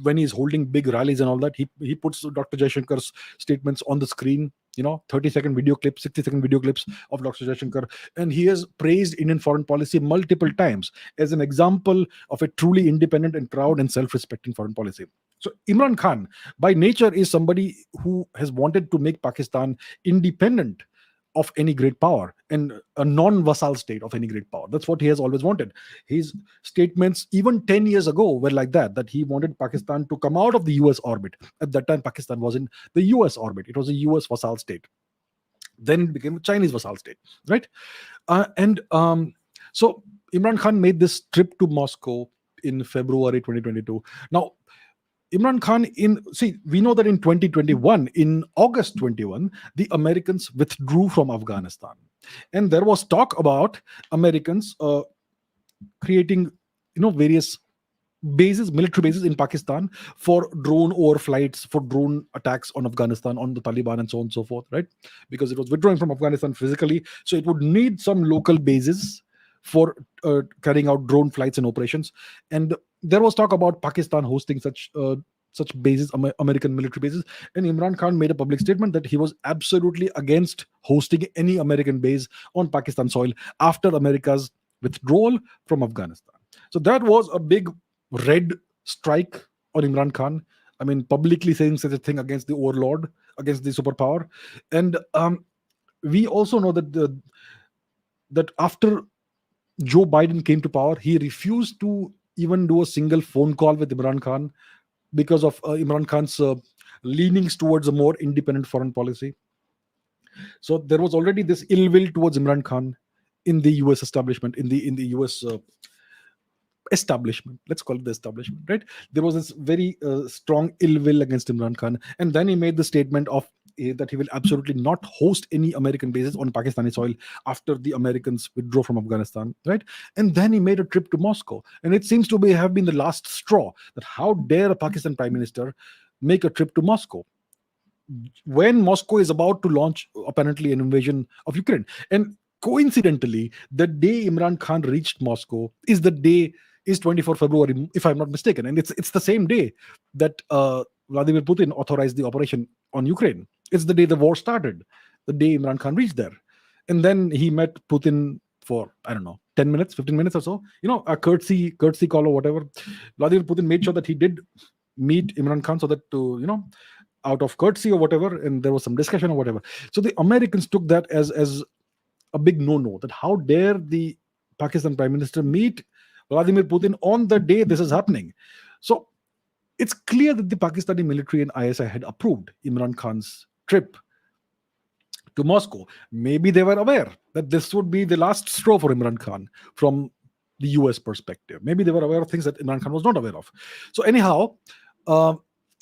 when he's holding big rallies and all that. He puts Dr. Jaishankar's statements on the screen, 30-second video clips, 60-second video clips of Dr. Jaishankar. And he has praised Indian foreign policy multiple times as an example of a truly independent and proud and self-respecting foreign policy. So Imran Khan, by nature, is somebody who has wanted to make Pakistan independent of any great power and a non-vassal state of any great power. That's what he has always wanted. His statements even 10 years ago were like that he wanted Pakistan to come out of the US orbit. At that time, Pakistan was in the US orbit. It was a US vassal state. Then it became a Chinese vassal state, right? So Imran Khan made this trip to Moscow in February 2022. Now, Imran Khan, we know that in 2021, in August 21, the Americans withdrew from Afghanistan. And there was talk about Americans creating, various bases, military bases in Pakistan for drone overflights, for drone attacks on Afghanistan, on the Taliban, and so on and so forth, right? Because it was withdrawing from Afghanistan physically. So it would need some local bases for carrying out drone flights and operations. And there was talk about Pakistan hosting such bases, American military bases. And Imran Khan made a public statement that he was absolutely against hosting any American base on Pakistan soil after America's withdrawal from Afghanistan. So that was a big red strike on Imran Khan. I mean, publicly saying such a thing against the overlord, against the superpower. And we also know that after Joe Biden came to power, he refused to even do a single phone call with Imran Khan because of Imran Khan's leanings towards a more independent foreign policy. So there was already this ill will towards Imran Khan in the US establishment, in the US establishment. Let's call it the establishment, right? There was this very strong ill will against Imran Khan. And then he made the statement of that he will absolutely not host any American bases on Pakistani soil after the Americans withdraw from Afghanistan, right? And then he made a trip to Moscow, and it seems to be have been the last straw. That how dare a Pakistan prime minister make a trip to Moscow when Moscow is about to launch apparently an invasion of Ukraine. And coincidentally, the day Imran Khan reached Moscow is 24 February, if I'm not mistaken, and it's the same day that Vladimir Putin authorized the operation on Ukraine. It's the day the war started, the day Imran Khan reached there, and then he met Putin for, I don't know, 10 minutes, 15 minutes or so, a courtesy call or whatever. Vladimir Putin made sure that he did meet Imran Khan so that to out of courtesy or whatever, and there was some discussion or whatever. So the Americans took that as a big no-no. That how dare the Pakistan Prime Minister meet Vladimir Putin on the day this is happening. So it's clear that the Pakistani military and ISI had approved Imran Khan's trip to Moscow. Maybe they were aware that this would be the last straw for Imran Khan from the US perspective. Maybe they were aware of things that Imran Khan was not aware of. So anyhow, uh,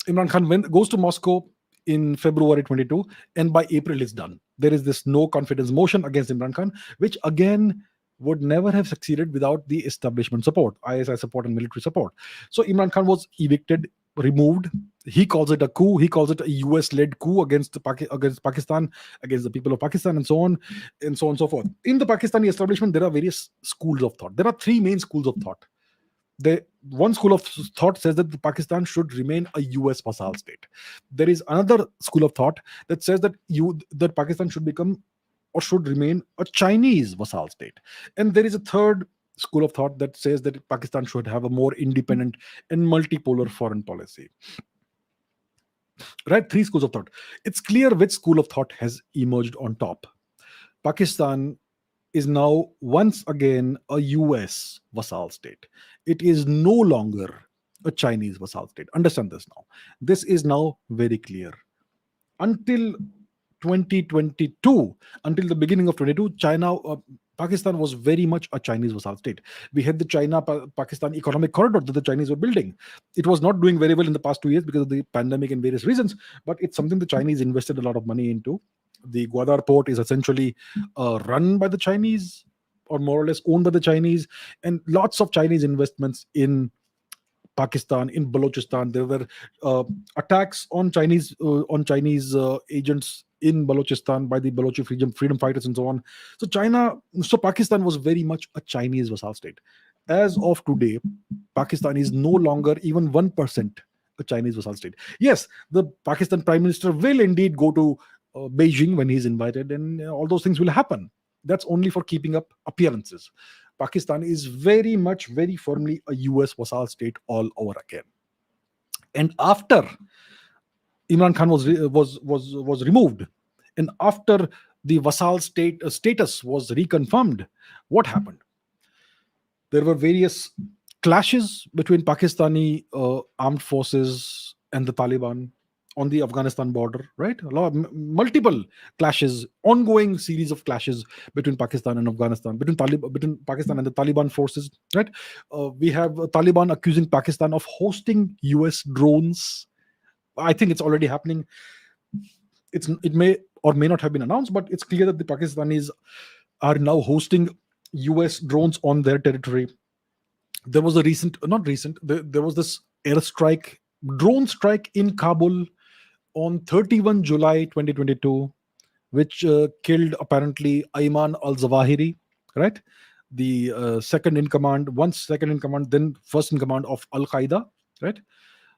Imran Khan goes to Moscow in February 22, and by April it's done. There is this no confidence motion against Imran Khan, which again would never have succeeded without the establishment support, ISI support and military support. So Imran Khan was evicted, removed. He calls it a coup. He calls it a US-led coup against Pakistan, against the people of Pakistan, and so on and so on and so forth. In the Pakistani establishment, there are various schools of thought. There are three main schools of thought. One school of thought says that Pakistan should remain a US vassal state. There is another school of thought that says that Pakistan should become or should remain a Chinese vassal state. And there is a third school of thought that says that Pakistan should have a more independent and multipolar foreign policy. Right? Three schools of thought. It's clear which school of thought has emerged on top. Pakistan is now once again a US vassal state. It is no longer a Chinese vassal state. Understand this now. This is now very clear. Until 2022, until the beginning of 22, Pakistan was very much a Chinese vassal state. We had the China-Pakistan economic corridor that the Chinese were building. It was not doing very well in the past 2 years because of the pandemic and various reasons, but it's something the Chinese invested a lot of money into. The Gwadar port is essentially run by the Chinese, or more or less owned by the Chinese, and lots of Chinese investments in Pakistan, in Balochistan. There were attacks on Chinese agents in Balochistan by the Balochi freedom fighters and so on. So Pakistan was very much a Chinese vassal state. As of today, Pakistan is no longer even 1% a Chinese vassal state. Yes, the Pakistan Prime Minister will indeed go to Beijing when he's invited, and all those things will happen. That's only for keeping up appearances. Pakistan is very much, very firmly a US vassal state all over again. And after Imran Khan was removed, and after the vassal status was reconfirmed, what happened? There were various clashes between Pakistani armed forces and the Taliban on the Afghanistan border, right? A lot of multiple clashes, ongoing series of clashes between Pakistan and Afghanistan, between Pakistan and the Taliban forces, right? We have Taliban accusing Pakistan of hosting US drones. I think it's already happening. It may or may not have been announced, but it's clear that the Pakistanis are now hosting US drones on their territory. There was there was this drone strike in Kabul on 31 July 2022, which killed apparently Ayman al-Zawahiri, right? The second in command, then first in command of Al-Qaeda, right?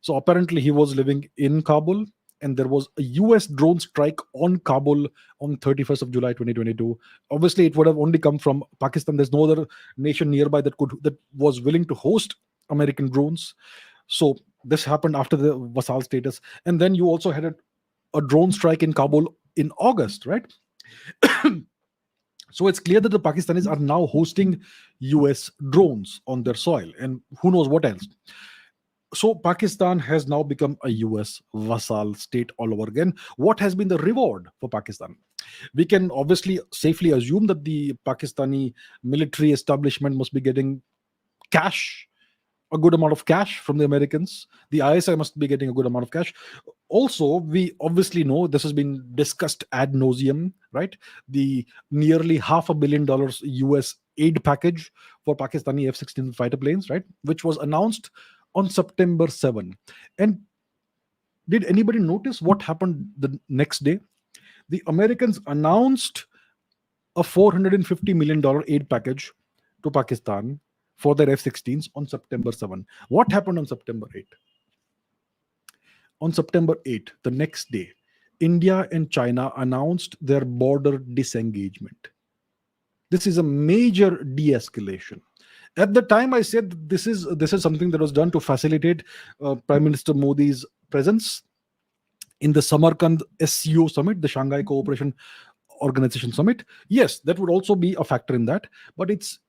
So apparently he was living in Kabul, and there was a US drone strike on Kabul on 31st of July 2022. Obviously, it would have only come from Pakistan. There's no other nation nearby that was willing to host American drones. So this happened after the vassal status. And then you also had a drone strike in Kabul in August, right? So it's clear that the Pakistanis are now hosting US drones on their soil, and who knows what else. So Pakistan has now become a US vassal state all over again. What has been the reward for Pakistan? We can obviously safely assume that the Pakistani military establishment must be getting cash a good amount of cash from the Americans. The ISI must be getting a good amount of cash. Also, we obviously know this has been discussed ad nauseum, right? The nearly $500 million US aid package for Pakistani F-16 fighter planes, right? Which was announced on September 7. And did anybody notice what happened the next day? The Americans announced a $450 million aid package to Pakistan for their F-16s on September 7. What happened on September 8? On September 8, the next day, India and China announced their border disengagement. This is a major de-escalation. At the time, I said this is something that was done to facilitate Prime Minister Modi's presence in the Samarkand SCO summit, the Shanghai Cooperation Organization summit. Yes, that would also be a factor in that. But is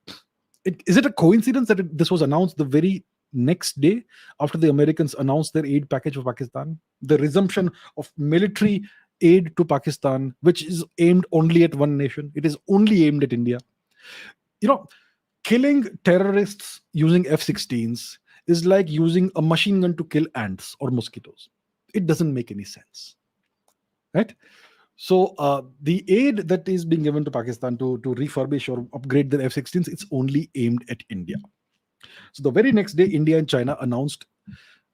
it a coincidence that this was announced the very next day after the Americans announced their aid package for Pakistan? The resumption of military aid to Pakistan, which is aimed only at one nation. It is only aimed at India. You know, killing terrorists using F-16s is like using a machine gun to kill ants or mosquitoes. It doesn't make any sense, right? So the aid that is being given to Pakistan to refurbish or upgrade their F-16s, it's only aimed at India. So the very next day, India and China announced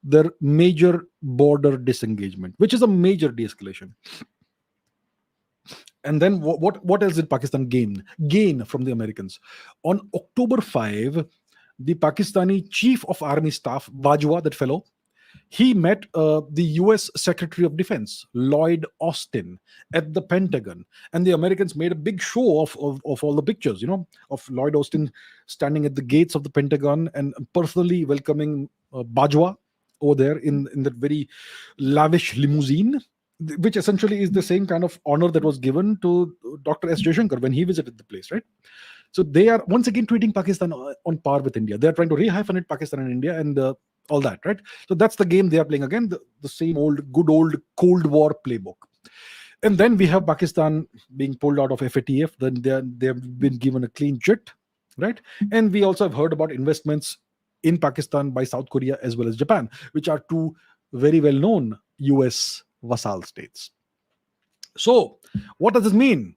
their major border disengagement, which is a major de-escalation. And then what else did Pakistan gain from the Americans? On October 5, the Pakistani Chief of Army Staff, Bajwa, that fellow, he met the US Secretary of Defense, Lloyd Austin, at the Pentagon. And the Americans made a big show of all the pictures, of Lloyd Austin standing at the gates of the Pentagon and personally welcoming Bajwa over there in that very lavish limousine, which essentially is the same kind of honor that was given to Dr. S. Jaishankar when he visited the place, right? So they are once again treating Pakistan on par with India. They are trying to rehyphenate Pakistan and India and all that, right? So that's the game they are playing again, the same good old Cold War playbook. And then we have Pakistan being pulled out of FATF. Then they have been given a clean chit, right? And we also have heard about investments in Pakistan by South Korea as well as Japan, which are two very well-known US vassal states. So what does this mean?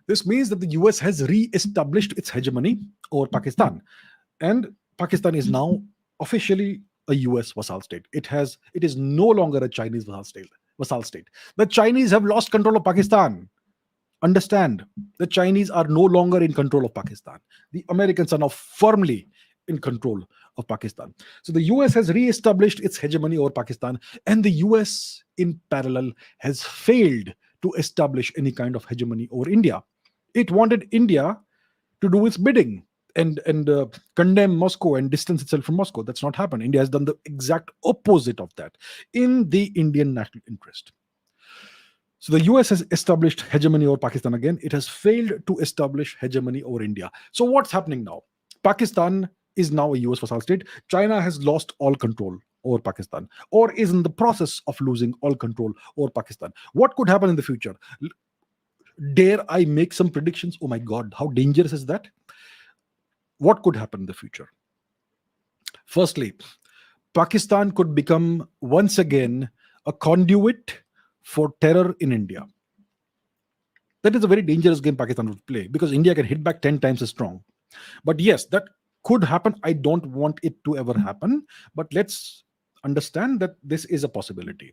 This means that the US has re-established its hegemony over Pakistan, and Pakistan is now officially a US vassal state. It is no longer a Chinese vassal state. The Chinese have lost control of Pakistan. Understand, the Chinese are no longer in control of Pakistan. The Americans are now firmly in control of Pakistan. So the US has re-established its hegemony over Pakistan, and the US in parallel has failed to establish any kind of hegemony over India. It wanted India to do its bidding and condemn Moscow and distance itself from Moscow. That's not happened. India has done the exact opposite of that in the Indian national interest. So the US has established hegemony over Pakistan again. It has failed to establish hegemony over India. So what's happening now? Pakistan is now a US vassal state. China has lost all control over Pakistan, or is in the process of losing all control over Pakistan. What could happen in the future? Dare I make some predictions? Oh my God, how dangerous is that? What could happen in the future? Firstly, Pakistan could become once again a conduit for terror in India. That is a very dangerous game Pakistan would play, because India can hit back 10 times as strong. But yes, that could happen. I don't want it to ever happen, but let's understand that this is a possibility.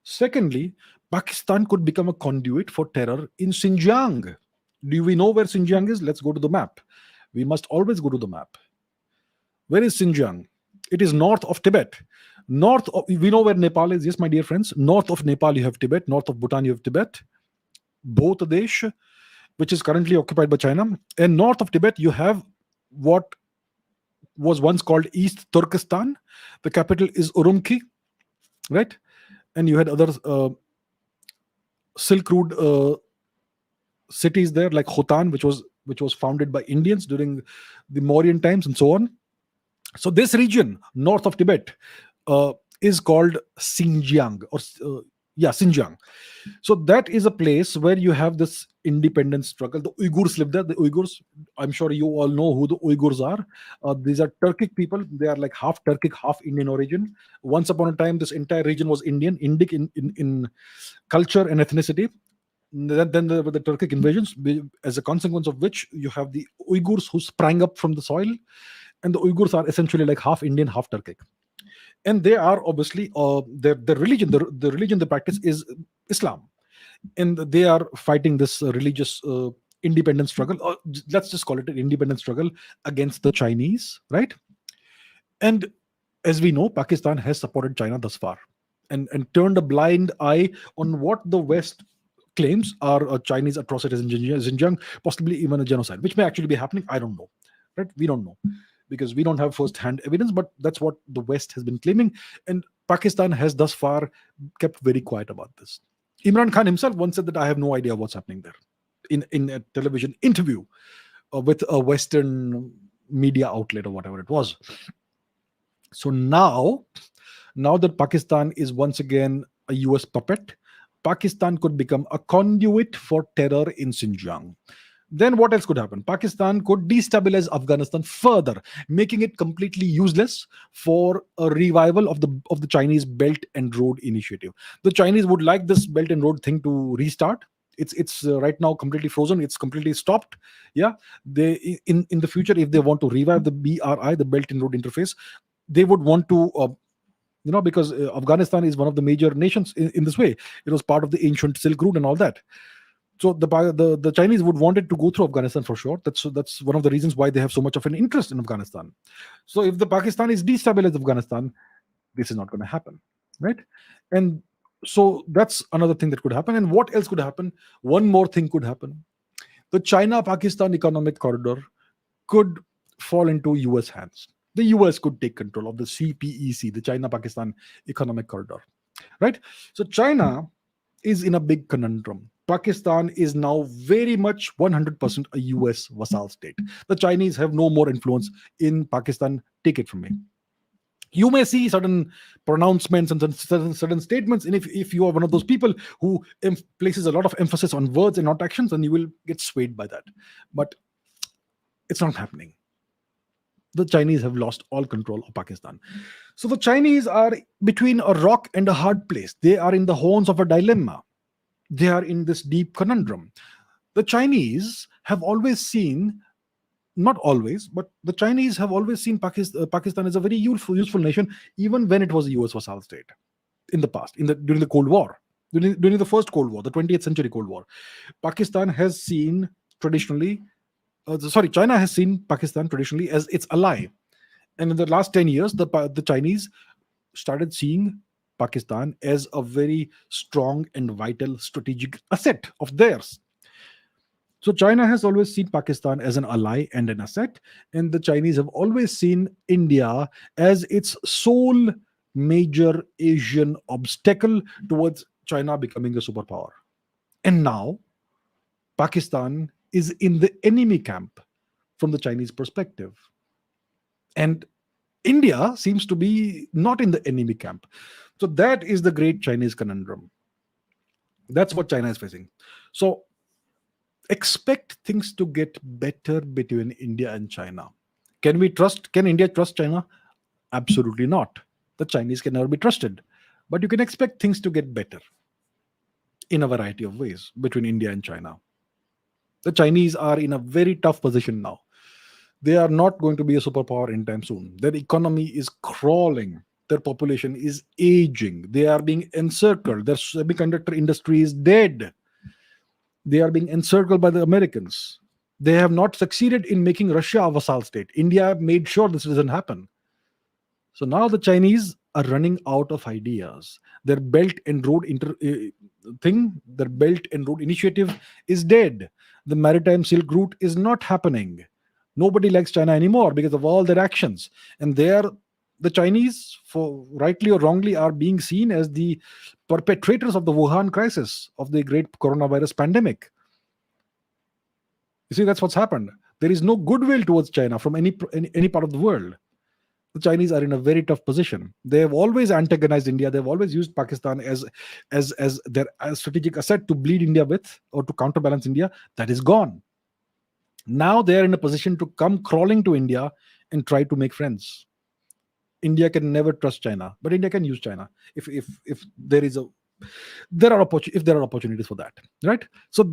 Secondly, Pakistan could become a conduit for terror in Xinjiang. Do we know where Xinjiang is? Let's go to the map. We must always go to the map. Where is Xinjiang? It is north of Tibet. We know where Nepal is. Yes, my dear friends. North of Nepal, you have Tibet. North of Bhutan, you have Tibet. Bangladesh, which is currently occupied by China. And north of Tibet, you have what was once called East Turkestan. The capital is Urumqi, right? And you had other Silk Road cities there, like Khotan, which was founded by Indians during the Mauryan times, and so on. So this region north of Tibet is called Xinjiang, or Yeah, Xinjiang. So that is a place where you have this independence struggle. The Uyghurs live there. The Uyghurs, I'm sure you all know who the Uyghurs are. These are Turkic people. They are like half Turkic, half Indian origin. Once upon a time, this entire region was Indian, Indic in culture and ethnicity. Then there were the Turkic invasions, as a consequence of which you have the Uyghurs who sprang up from the soil, and the Uyghurs are essentially like half Indian, half Turkic, and they are obviously their religion, the religion they practice is Islam, and they are fighting this religious independence struggle. Let's just call it an independence struggle against the Chinese, right? And as we know, Pakistan has supported China thus far, and turned a blind eye on what the West claims are Chinese atrocities in Xinjiang, possibly even a genocide, which may actually be happening. I don't know, right? We don't know because we don't have first-hand evidence, but that's what the West has been claiming, and Pakistan has thus far kept very quiet about this. Imran Khan himself once said that I have no idea what's happening there in a television interview with a Western media outlet or whatever it was. So now that Pakistan is once again a US puppet, Pakistan could become a conduit for terror in Xinjiang. Then what else could happen? Pakistan could destabilize Afghanistan further, making it completely useless for a revival of the Chinese Belt and Road Initiative. The Chinese would like this Belt and Road thing to restart. It's right now completely frozen. It's completely stopped. Yeah, they in the future, if they want to revive the BRI, the Belt and Road Interface, they would want to. Because Afghanistan is one of the major nations in this way. It was part of the ancient Silk Route and all that. So the Chinese would want it to go through Afghanistan for sure. That's one of the reasons why they have so much of an interest in Afghanistan. So if the Pakistanis destabilize Afghanistan, this is not going to happen, right? And so that's another thing that could happen. And what else could happen? One more thing could happen. The China-Pakistan economic corridor could fall into US hands. The US could take control of the CPEC, the China-Pakistan economic corridor, right? So China is in a big conundrum. Pakistan is now very much 100% a US vassal state. The Chinese have no more influence in Pakistan. Take it from me. You may see certain pronouncements and certain statements, and if you are one of those people who places a lot of emphasis on words and not actions, then you will get swayed by that. But it's not happening. The Chinese have lost all control of Pakistan. So the Chinese are between a rock and a hard place. They are in the horns of a dilemma. They are in this deep conundrum. The Chinese have always seen, not always, but the Chinese have always seen Pakistan as a very useful nation, even when it was a US vassal state in the past, during the Cold War, during the first Cold War, the 20th century Cold War. Pakistan has seen traditionally, China has seen Pakistan traditionally as its ally. And in the last 10 years, the Chinese started seeing Pakistan as a very strong and vital strategic asset of theirs. So China has always seen Pakistan as an ally and an asset, and the Chinese have always seen India as its sole major Asian obstacle towards China becoming a superpower. And now Pakistan is in the enemy camp from the Chinese perspective. And India seems to be not in the enemy camp. So that is the great Chinese conundrum. That's what China is facing. So expect things to get better between India and China. Can India trust China? Absolutely not. The Chinese can never be trusted. But you can expect things to get better in a variety of ways between India and China. The Chinese are in a very tough position now. They are not going to be a superpower anytime soon. Their economy is crawling. Their population is aging. They are being encircled. Their semiconductor industry is dead. They are being encircled by the Americans. They have not succeeded in making Russia a vassal state. India made sure this doesn't happen. So now the Chinese are running out of ideas. Their Belt and Road their Belt and Road initiative is dead. The maritime Silk Route is not happening. Nobody likes China anymore because of all their actions. And the Chinese, for rightly or wrongly, are being seen as the perpetrators of the Wuhan crisis, of the great coronavirus pandemic. You see, that's what's happened. There is no goodwill towards China from any part of the world. The Chinese are in a very tough position. They have always antagonized India. They've always used Pakistan as their strategic asset to bleed India with, or to counterbalance India. That is gone. Now they are in a position to come crawling to India and try to make friends. India can never trust China, but India can use China if there are opportunities for that, right? So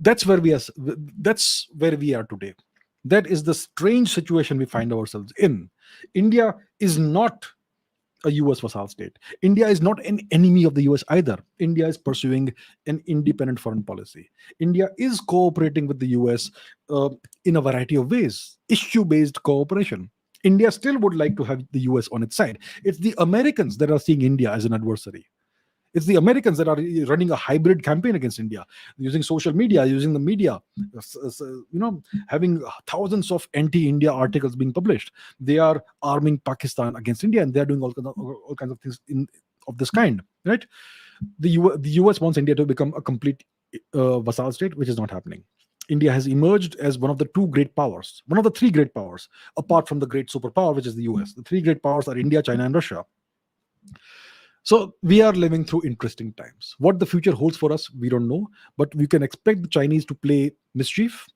that's where we are. That's where we are today. That is the strange situation we find ourselves in. India is not a US vassal state. India is not an enemy of the US either. India is pursuing an independent foreign policy. India is cooperating with the US uh, in a variety of ways, issue based cooperation. India still would like to have the US on its side. It's the Americans that are seeing India as an adversary. It's the Americans that are running a hybrid campaign against India, using social media, using the media, having thousands of anti-India articles being published. They are arming Pakistan against India, and they are doing all kinds of things of this kind, right? The US wants India to become a complete vassal state, which is not happening. India has emerged as one of the two great powers, one of the three great powers, apart from the great superpower, which is the US. The three great powers are India, China, and Russia. So we are living through interesting times. What the future holds for us, we don't know, but we can expect the Chinese to play mischief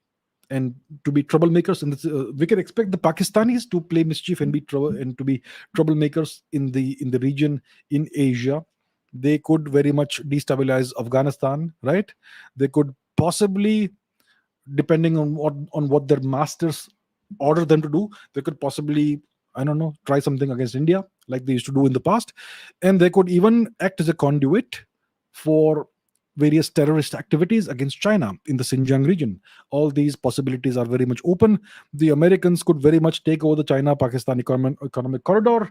and to be troublemakers. In this, we can expect the Pakistanis to play mischief and and to be troublemakers in the region, in Asia. They could very much destabilize Afghanistan, right? They could possibly, depending on what their masters order them to do, they could possibly, I don't know, try something against India like they used to do in the past. And they could even act as a conduit for various terrorist activities against China in the Xinjiang region. All these possibilities are very much open. The Americans could very much take over the China Pakistan economic corridor,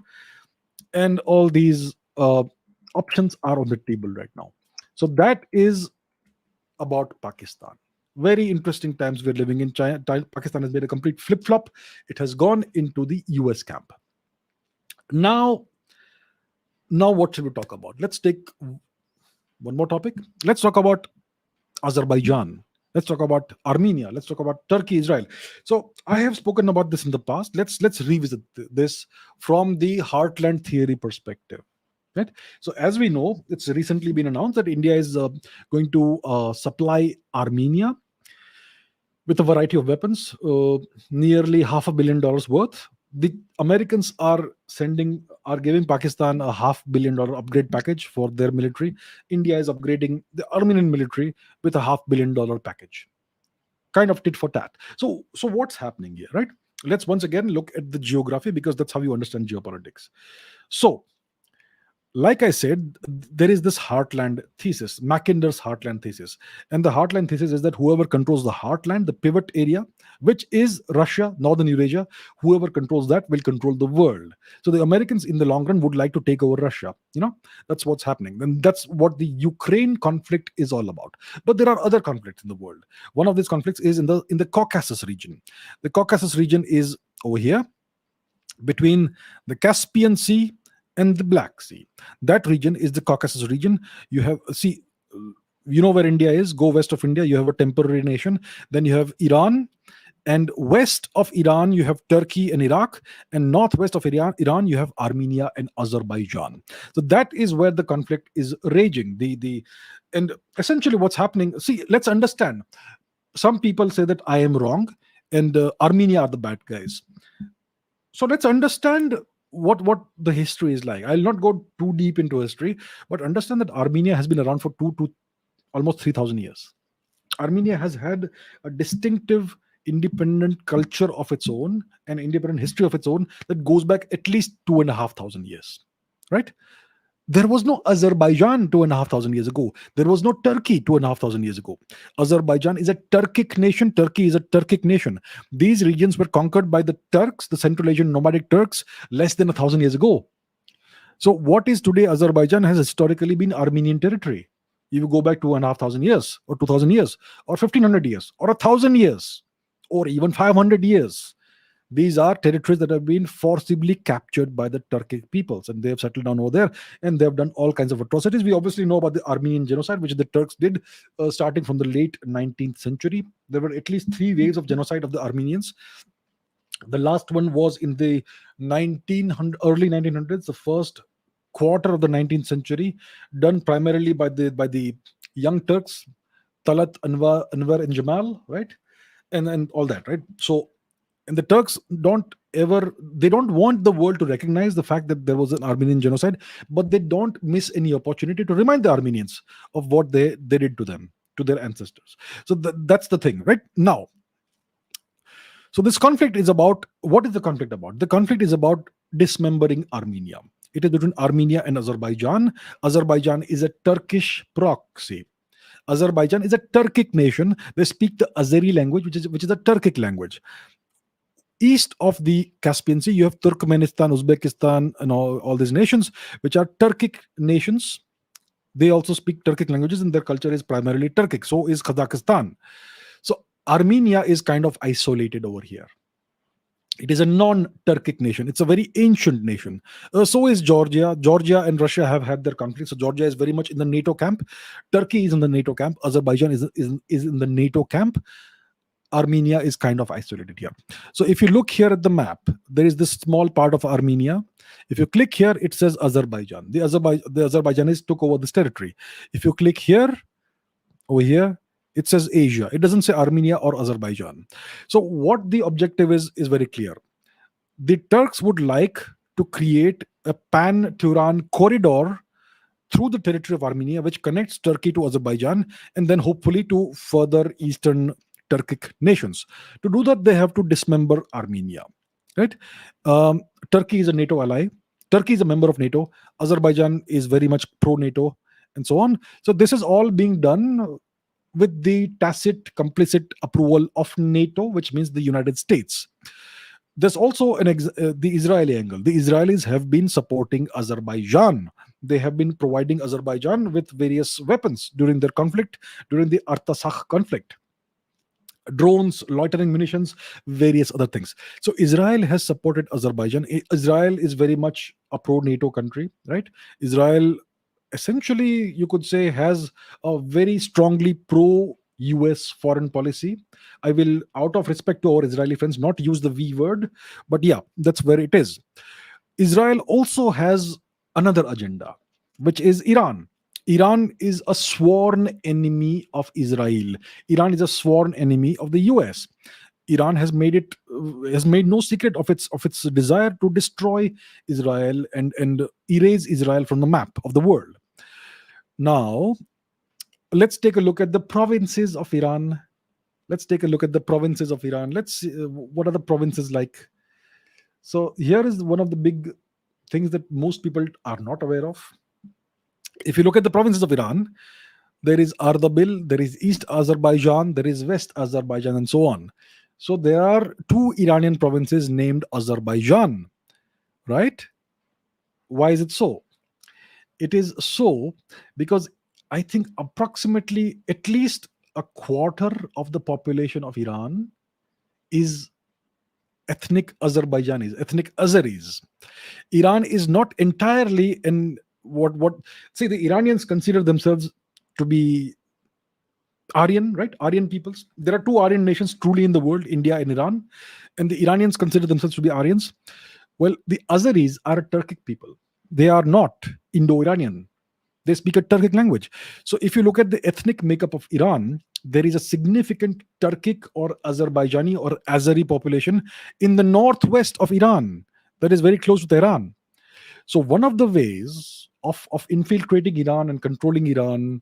and all these options are on the table right now. So that is about Pakistan. Very interesting times we're living in. Pakistan has made a complete flip flop. It has gone into the US camp. Now, what should we talk about? Let's take one more topic. Let's talk about Azerbaijan. Let's talk about Armenia. Let's talk about Turkey, Israel. So I have spoken about this in the past. Let's revisit this from the Heartland theory perspective. Right. So as we know, it's recently been announced that India is going to supply Armenia with a variety of weapons, nearly $500 million worth. The Americans are giving Pakistan a $500 million upgrade package for their military. India is upgrading the Armenian military with a $500 million package, kind of tit for tat. So what's happening here, right? Let's once again look at the geography, because that's how you understand geopolitics. So, like I said, there is this heartland thesis, Mackinder's heartland thesis. And the heartland thesis is that whoever controls the heartland, the pivot area, which is Russia, northern Eurasia, whoever controls that will control the world. So the Americans in the long run would like to take over Russia. That's what's happening. And that's what the Ukraine conflict is all about. But there are other conflicts in the world. One of these conflicts is in the Caucasus region. The Caucasus region is over here, between the Caspian Sea and the Black Sea. That region is the Caucasus region. You have, see, where India is. Go west of India, you have a temporary nation. Then you have Iran, and west of Iran you have Turkey and Iraq, and northwest of Iran you have Armenia and Azerbaijan. So that is where the conflict is raging. And essentially what's happening. See, let's understand. Some people say that I am wrong, and Armenia are the bad guys. So let's understand what the history is like. I'll not go too deep into history, but understand that Armenia has been around for two to almost 3,000 years. Armenia has had a distinctive independent culture of its own, an independent history of its own, that goes back at least 2,500 years, right? There was no Azerbaijan 2,500 years ago. There was no Turkey 2,500 years ago. Azerbaijan is a Turkic nation. Turkey is a Turkic nation. These regions were conquered by the Turks, the Central Asian nomadic Turks, less than 1,000 years ago. So what is today Azerbaijan has historically been Armenian territory. You go back 2,500 years, or 2,000 years, or 1,500 years, or 1,000 years, or even 500 years. These are territories that have been forcibly captured by the Turkic peoples, and they have settled down over there, and they have done all kinds of atrocities. We obviously know about the Armenian genocide, which the Turks did starting from the late 19th century. There were at least 3 waves of genocide of the Armenians. The last one was in the early 1900s, the first quarter of the 19th century, done primarily by the young Turks, Talat, Anwar and Jamal, right? And all that, right? So, and the Turks they don't want the world to recognize the fact that there was an Armenian genocide, but they don't miss any opportunity to remind the Armenians of what they did to them, to their ancestors. So that's the thing, right? Now, so this conflict is about, what is the conflict about? The conflict is about dismembering Armenia. It is between Armenia and Azerbaijan. Azerbaijan is a Turkish proxy. Azerbaijan is a Turkic nation. They speak the Azeri language, which is a Turkic language. East of the Caspian Sea, you have Turkmenistan, Uzbekistan, and all these nations, which are Turkic nations. They also speak Turkic languages, and their culture is primarily Turkic. So is Kazakhstan. So Armenia is kind of isolated over here. It is a non-Turkic nation. It's a very ancient nation. So is Georgia. Georgia and Russia have had their conflict. So Georgia is very much in the NATO camp. Turkey is in the NATO camp. Azerbaijan is in the NATO camp. Armenia is kind of isolated here. So if you look here at the map, there is this small part of Armenia. If you click here, it says Azerbaijan. The Azerbaijanis took over this territory. If you click here, over here, it says Asia. It doesn't say Armenia or Azerbaijan. So what the objective is very clear. The Turks would like to create a pan-Turan corridor through the territory of Armenia, which connects Turkey to Azerbaijan, and then hopefully to further eastern Turkic nations. To do that, they have to dismember Armenia. Right? Turkey is a NATO ally. Turkey is a member of NATO. Azerbaijan is very much pro-NATO, and so on. So this is all being done with the tacit, complicit approval of NATO, which means the United States. There's also the Israeli angle. The Israelis have been supporting Azerbaijan. They have been providing Azerbaijan with various weapons during their conflict, during the Artsakh conflict. Drones, loitering munitions, various other things. So Israel has supported Azerbaijan. Israel is very much a pro-NATO country, right? Israel essentially, you could say, has a very strongly pro-US foreign policy. I will, out of respect to our Israeli friends, not use the V word, but yeah, that's where it is. Israel also has another agenda, which is Iran. Iran is a sworn enemy of Israel. Iran is a sworn enemy of the US. Iran has made no secret of its desire to destroy Israel and erase Israel from the map of the world. Now, let's take a look at the provinces of Iran. Let's take a look at the provinces of Iran. Let's see, what are the provinces like? So here is one of the big things that most people are not aware of. If you look at the provinces of Iran, there is Ardabil, there is East Azerbaijan, there is West Azerbaijan, and so on. So there are two Iranian provinces named Azerbaijan, right? Why is it so? It is so because I think approximately at least a quarter of the population of Iran is ethnic Azerbaijanis, ethnic Azeris. Iran is not entirely in what say the Iranians consider themselves to be Aryan, right? Aryan peoples. There are two Aryan nations truly in the world, India and Iran, and the Iranians consider themselves to be Aryans. Well, the Azeris are a Turkic people. They are not Indo-Iranian. They speak a Turkic language. So if you look at the ethnic makeup of Iran, there is a significant Turkic or Azerbaijani or Azeri population in the northwest of Iran that is very close to Tehran. So one of the ways of infiltrating Iran and controlling Iran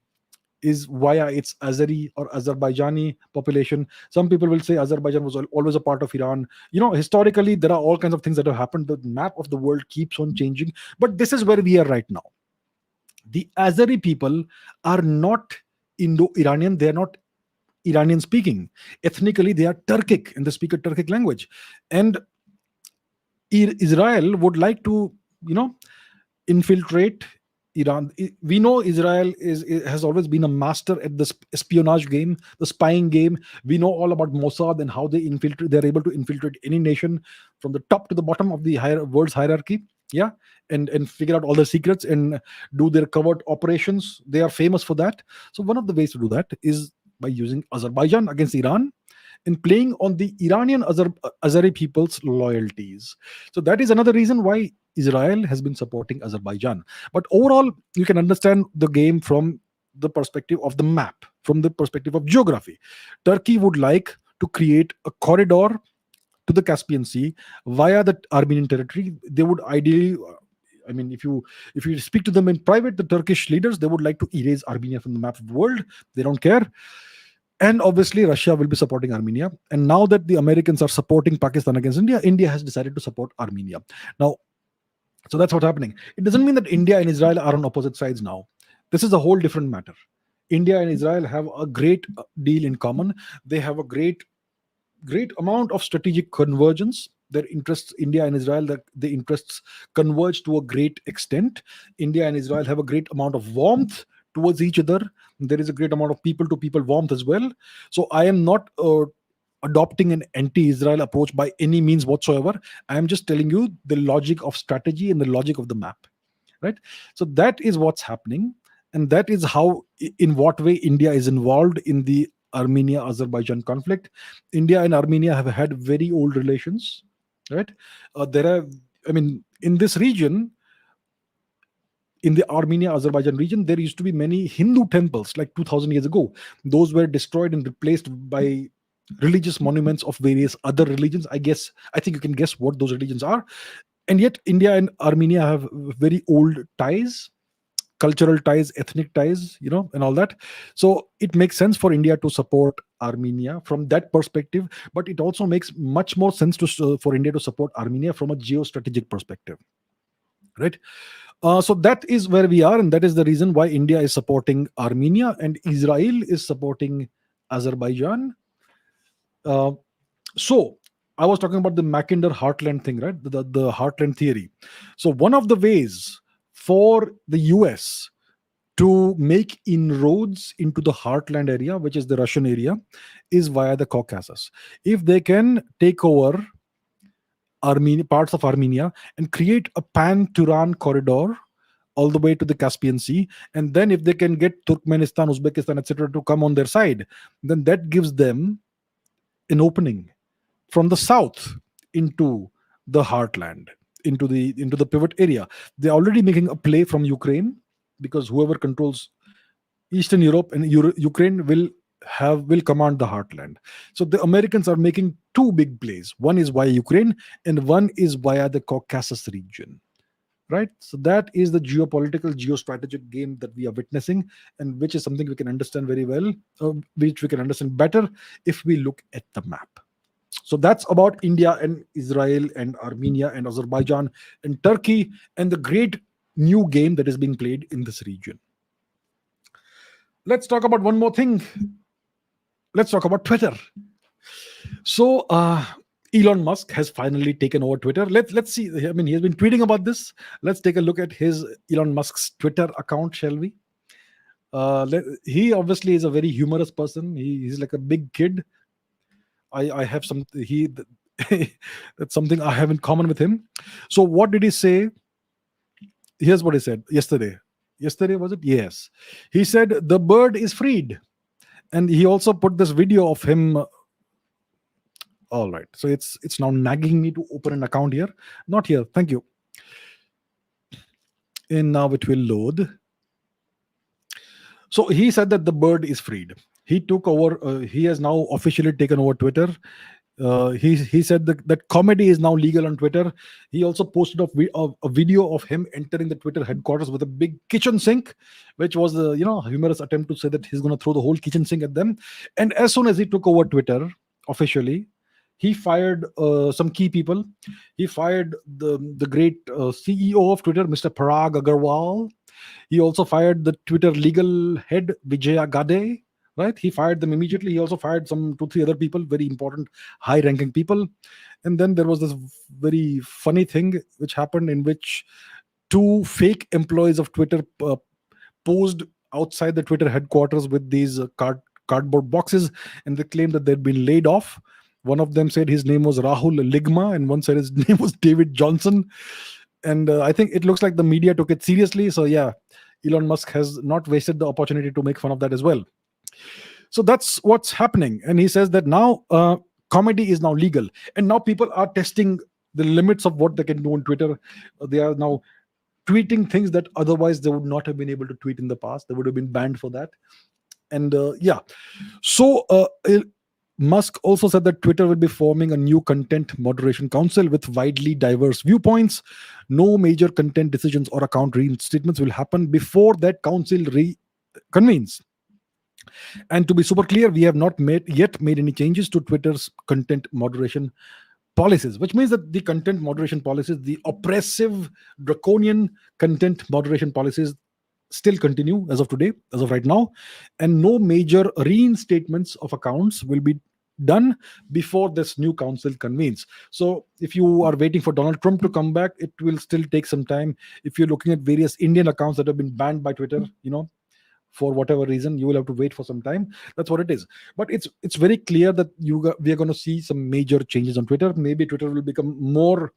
is via its Azeri or Azerbaijani population. Some people will say Azerbaijan was always a part of Iran. Historically, there are all kinds of things that have happened. The map of the world keeps on changing. But this is where we are right now. The Azeri people are not Indo-Iranian. They are not Iranian speaking. Ethnically, they are Turkic and they speak a Turkic language. And Israel would like to, infiltrate Iran. We know Israel has always been a master at the espionage game, the spying game. We know all about Mossad and how they infiltrate. They're able to infiltrate any nation from the top to the bottom of the world's hierarchy. Yeah, and figure out all the secrets and do their covert operations. They are famous for that. So one of the ways to do that is by using Azerbaijan against Iran in playing on the Iranian Azeri people's loyalties. So that is another reason why Israel has been supporting Azerbaijan. But overall, you can understand the game from the perspective of the map, from the perspective of geography. Turkey would like to create a corridor to the Caspian Sea via the Armenian territory. They would ideally, I mean, if you speak to them in private, the Turkish leaders, they would like to erase Armenia from the map of the world. They don't care. And obviously, Russia will be supporting Armenia. And now that the Americans are supporting Pakistan against India, India has decided to support Armenia. Now, so that's what's happening. It doesn't mean that India and Israel are on opposite sides now. This is a whole different matter. India and Israel have a great deal in common. They have a great amount of strategic convergence. Their interests, India and Israel, the interests converge to a great extent. India and Israel have a great amount of warmth towards each other. There is a great amount of people to people warmth as well. So I am not adopting an anti-Israel approach by any means whatsoever. I am just telling you the logic of strategy and the logic of the map, right? So that is what's happening, and that is how, in what way India is involved in the Armenia-Azerbaijan conflict. India and Armenia have had very old relations, right? There are, I mean, in this region, in the Armenia-Azerbaijan region, there used to be many Hindu temples like 2000 years ago. Those were destroyed and replaced by religious monuments of various other religions. I think you can guess what those religions are. And yet, India and Armenia have very old ties, cultural ties, ethnic ties, and all that. So it makes sense for India to support Armenia from that perspective, but it also makes much more sense for India to support Armenia from a geostrategic perspective, right? So that is where we are, and that is the reason why India is supporting Armenia and Israel is supporting Azerbaijan. So I was talking about the Mackinder Heartland thing, right? The Heartland theory. So one of the ways for the US to make inroads into the Heartland area, which is the Russian area, is via the Caucasus. If they can take over Armenia, parts of Armenia, and create a pan-Turan corridor all the way to the Caspian Sea, and then if they can get Turkmenistan, Uzbekistan, etc., to come on their side, then that gives them an opening from the south into the heartland, into the pivot area. They're already making a play from Ukraine, because whoever controls Eastern Europe and Ukraine will command the heartland. So the Americans are making two big plays. One is via Ukraine, and one is via the Caucasus region. Right? So that is the geopolitical, geostrategic game that we are witnessing, and which is something we can understand very well, which we can understand better if we look at the map. So that's about India and Israel and Armenia and Azerbaijan and Turkey and the great new game that is being played in this region. Let's talk about one more thing. Let's talk about Twitter. So Elon Musk has finally taken over Twitter. Let's see. I mean, he has been tweeting about this. Let's take a look at his Elon Musk's Twitter account, shall we? He obviously is a very humorous person. He's like a big kid. I have some. That's something I have in common with him. So what did he say? Here's what he said yesterday. Yesterday, was it? Yes. He said the bird is freed, and he also put this video of him. All right. So it's now nagging me to open an account here. Not here. Thank you. And now it will load. So he said that the bird is freed. He took over. He has now officially taken over Twitter. He said that comedy is now legal on Twitter. He also posted a video of him entering the Twitter headquarters with a big kitchen sink, which was a humorous attempt to say that he's going to throw the whole kitchen sink at them. And as soon as he took over Twitter officially, he fired some key people. He fired the great CEO of Twitter, Mr. Parag Agarwal. He also fired the Twitter legal head, Vijaya Gade. Right? He fired them immediately. He also fired some 2-3 other people, very important, high-ranking people. And then there was this very funny thing which happened, in which 2 fake employees of Twitter posed outside the Twitter headquarters with these cardboard boxes, and they claimed that they'd been laid off. One of them said his name was Rahul Ligma, and one said his name was David Johnson. And I think it looks like the media took it seriously. So yeah, Elon Musk has not wasted the opportunity to make fun of that as well. So that's what's happening. And he says that now comedy is now legal, and now people are testing the limits of what they can do on Twitter. They are now tweeting things that otherwise they would not have been able to tweet in the past. They would have been banned for that. And yeah, so Musk also said that Twitter will be forming a new content moderation council with widely diverse viewpoints. No major content decisions or account reinstatements will happen before that council reconvenes. And to be super clear, we have not yet made any changes to Twitter's content moderation policies, which means that the content moderation policies, the oppressive, draconian content moderation policies, still continue as of today, as of right now, and no major reinstatements of accounts will be done before this new council convenes. So if you are waiting for Donald Trump to come back, it will still take some time. If you're looking at various Indian accounts that have been banned by Twitter, for whatever reason, you will have to wait for some time. That's what it is. But it's very clear that we are going to see some major changes on Twitter. Maybe Twitter will become more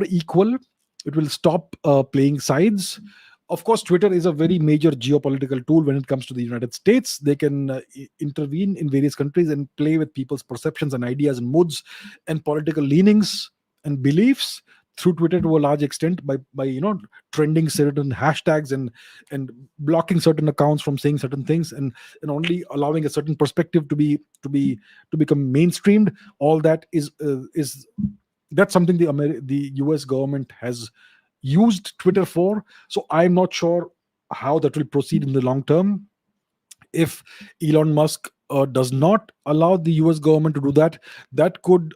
equal. It will stop playing sides. Of course, Twitter is a very major geopolitical tool when it comes to the United States. They can intervene in various countries and play with people's perceptions and ideas and moods and political leanings and beliefs through Twitter to a large extent by trending certain hashtags and blocking certain accounts from saying certain things, and only allowing a certain perspective to become mainstreamed. All that is that's something the US government has used Twitter for. So I'm not sure how that will proceed in the long term. If Elon Musk does not allow the US government to do that, that could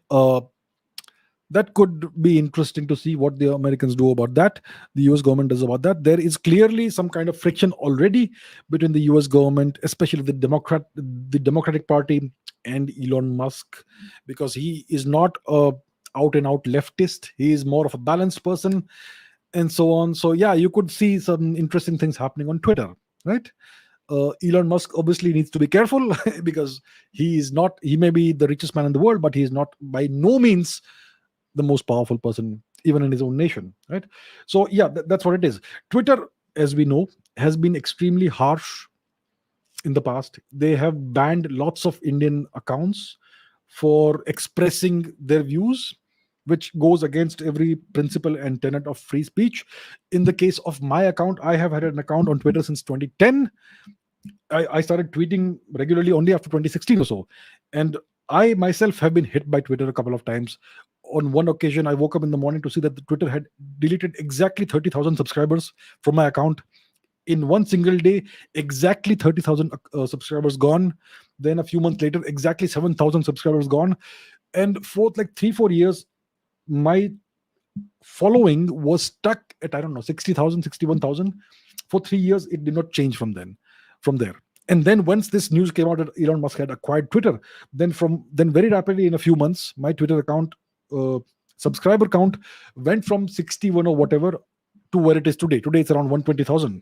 be interesting to see what the Americans do about that, the US government does about that. There is clearly some kind of friction already between the US government, especially the Democratic Party, and Elon Musk, because he is not a out and out leftist. He is more of a balanced person, and so on. So yeah, you could see some interesting things happening on Twitter, right? Elon Musk obviously needs to be careful because he may be the richest man in the world, but he is not by no means the most powerful person even in his own nation, right? So yeah, that's what it is. Twitter, as we know, has been extremely harsh in the past. They have banned lots of Indian accounts for expressing their views, which goes against every principle and tenet of free speech. In the case of my account, I have had an account on Twitter since 2010. I started tweeting regularly only after 2016 or so. And I myself have been hit by Twitter a couple of times. On one occasion, I woke up in the morning to see that the Twitter had deleted exactly 30,000 subscribers from my account. In one single day, exactly 30,000 subscribers gone. Then a few months later, exactly 7,000 subscribers gone. And for like 3-4 years, my following was stuck at, I don't know, 60,000, 61,000. For 3 years, it did not change from there. And then once this news came out that Elon Musk had acquired Twitter, then very rapidly in a few months, my Twitter account subscriber count went from 61 or whatever to where it is today. Today it's around 120,000,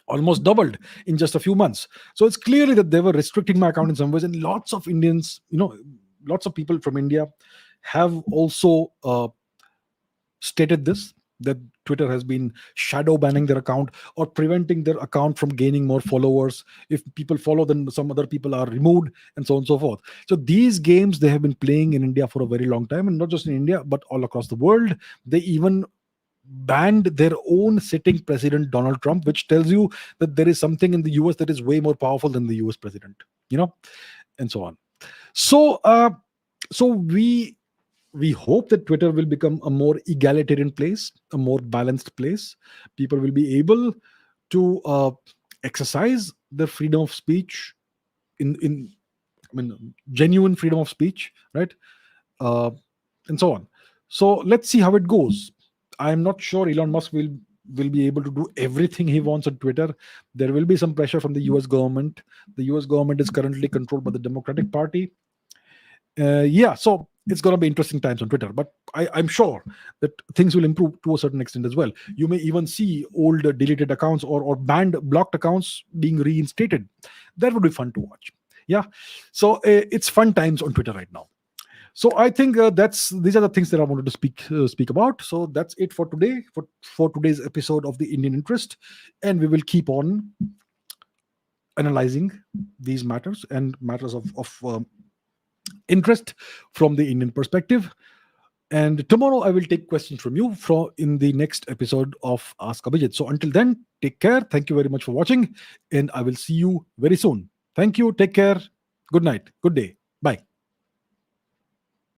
almost doubled in just a few months. So it's clearly that they were restricting my account in some ways, and lots of Indians, lots of people from India have also stated this, that Twitter has been shadow banning their account or preventing their account from gaining more followers. If people follow, then some other people are removed, and so on and so forth. So these games they have been playing in India for a very long time, and not just in India, but all across the world. They even banned their own sitting president, Donald Trump, which tells you that there is something in the US that is way more powerful than the US president, and so on. So we hope that Twitter will become a more egalitarian place, a more balanced place. People will be able to exercise their freedom of speech genuine freedom of speech, right? And so on. So let's see how it goes. I'm not sure Elon Musk will be able to do everything he wants on Twitter. There will be some pressure from the US government. The US government is currently controlled by the Democratic Party. So it's going to be interesting times on Twitter, but I'm sure that things will improve to a certain extent as well. You may even see old deleted accounts or banned, blocked accounts being reinstated. That would be fun to watch. Yeah, so it's fun times on Twitter right now. So I think these are the things that I wanted to speak about. So that's it for today, for today's episode of the Indian Interest, and we will keep on analyzing these matters and matters of interest from the Indian perspective. And tomorrow I will take questions from you in the next episode of Ask Abhijit. So until then, take care. Thank you very much for watching, and I will see you very soon. Thank you. Take care. Good night. Good day.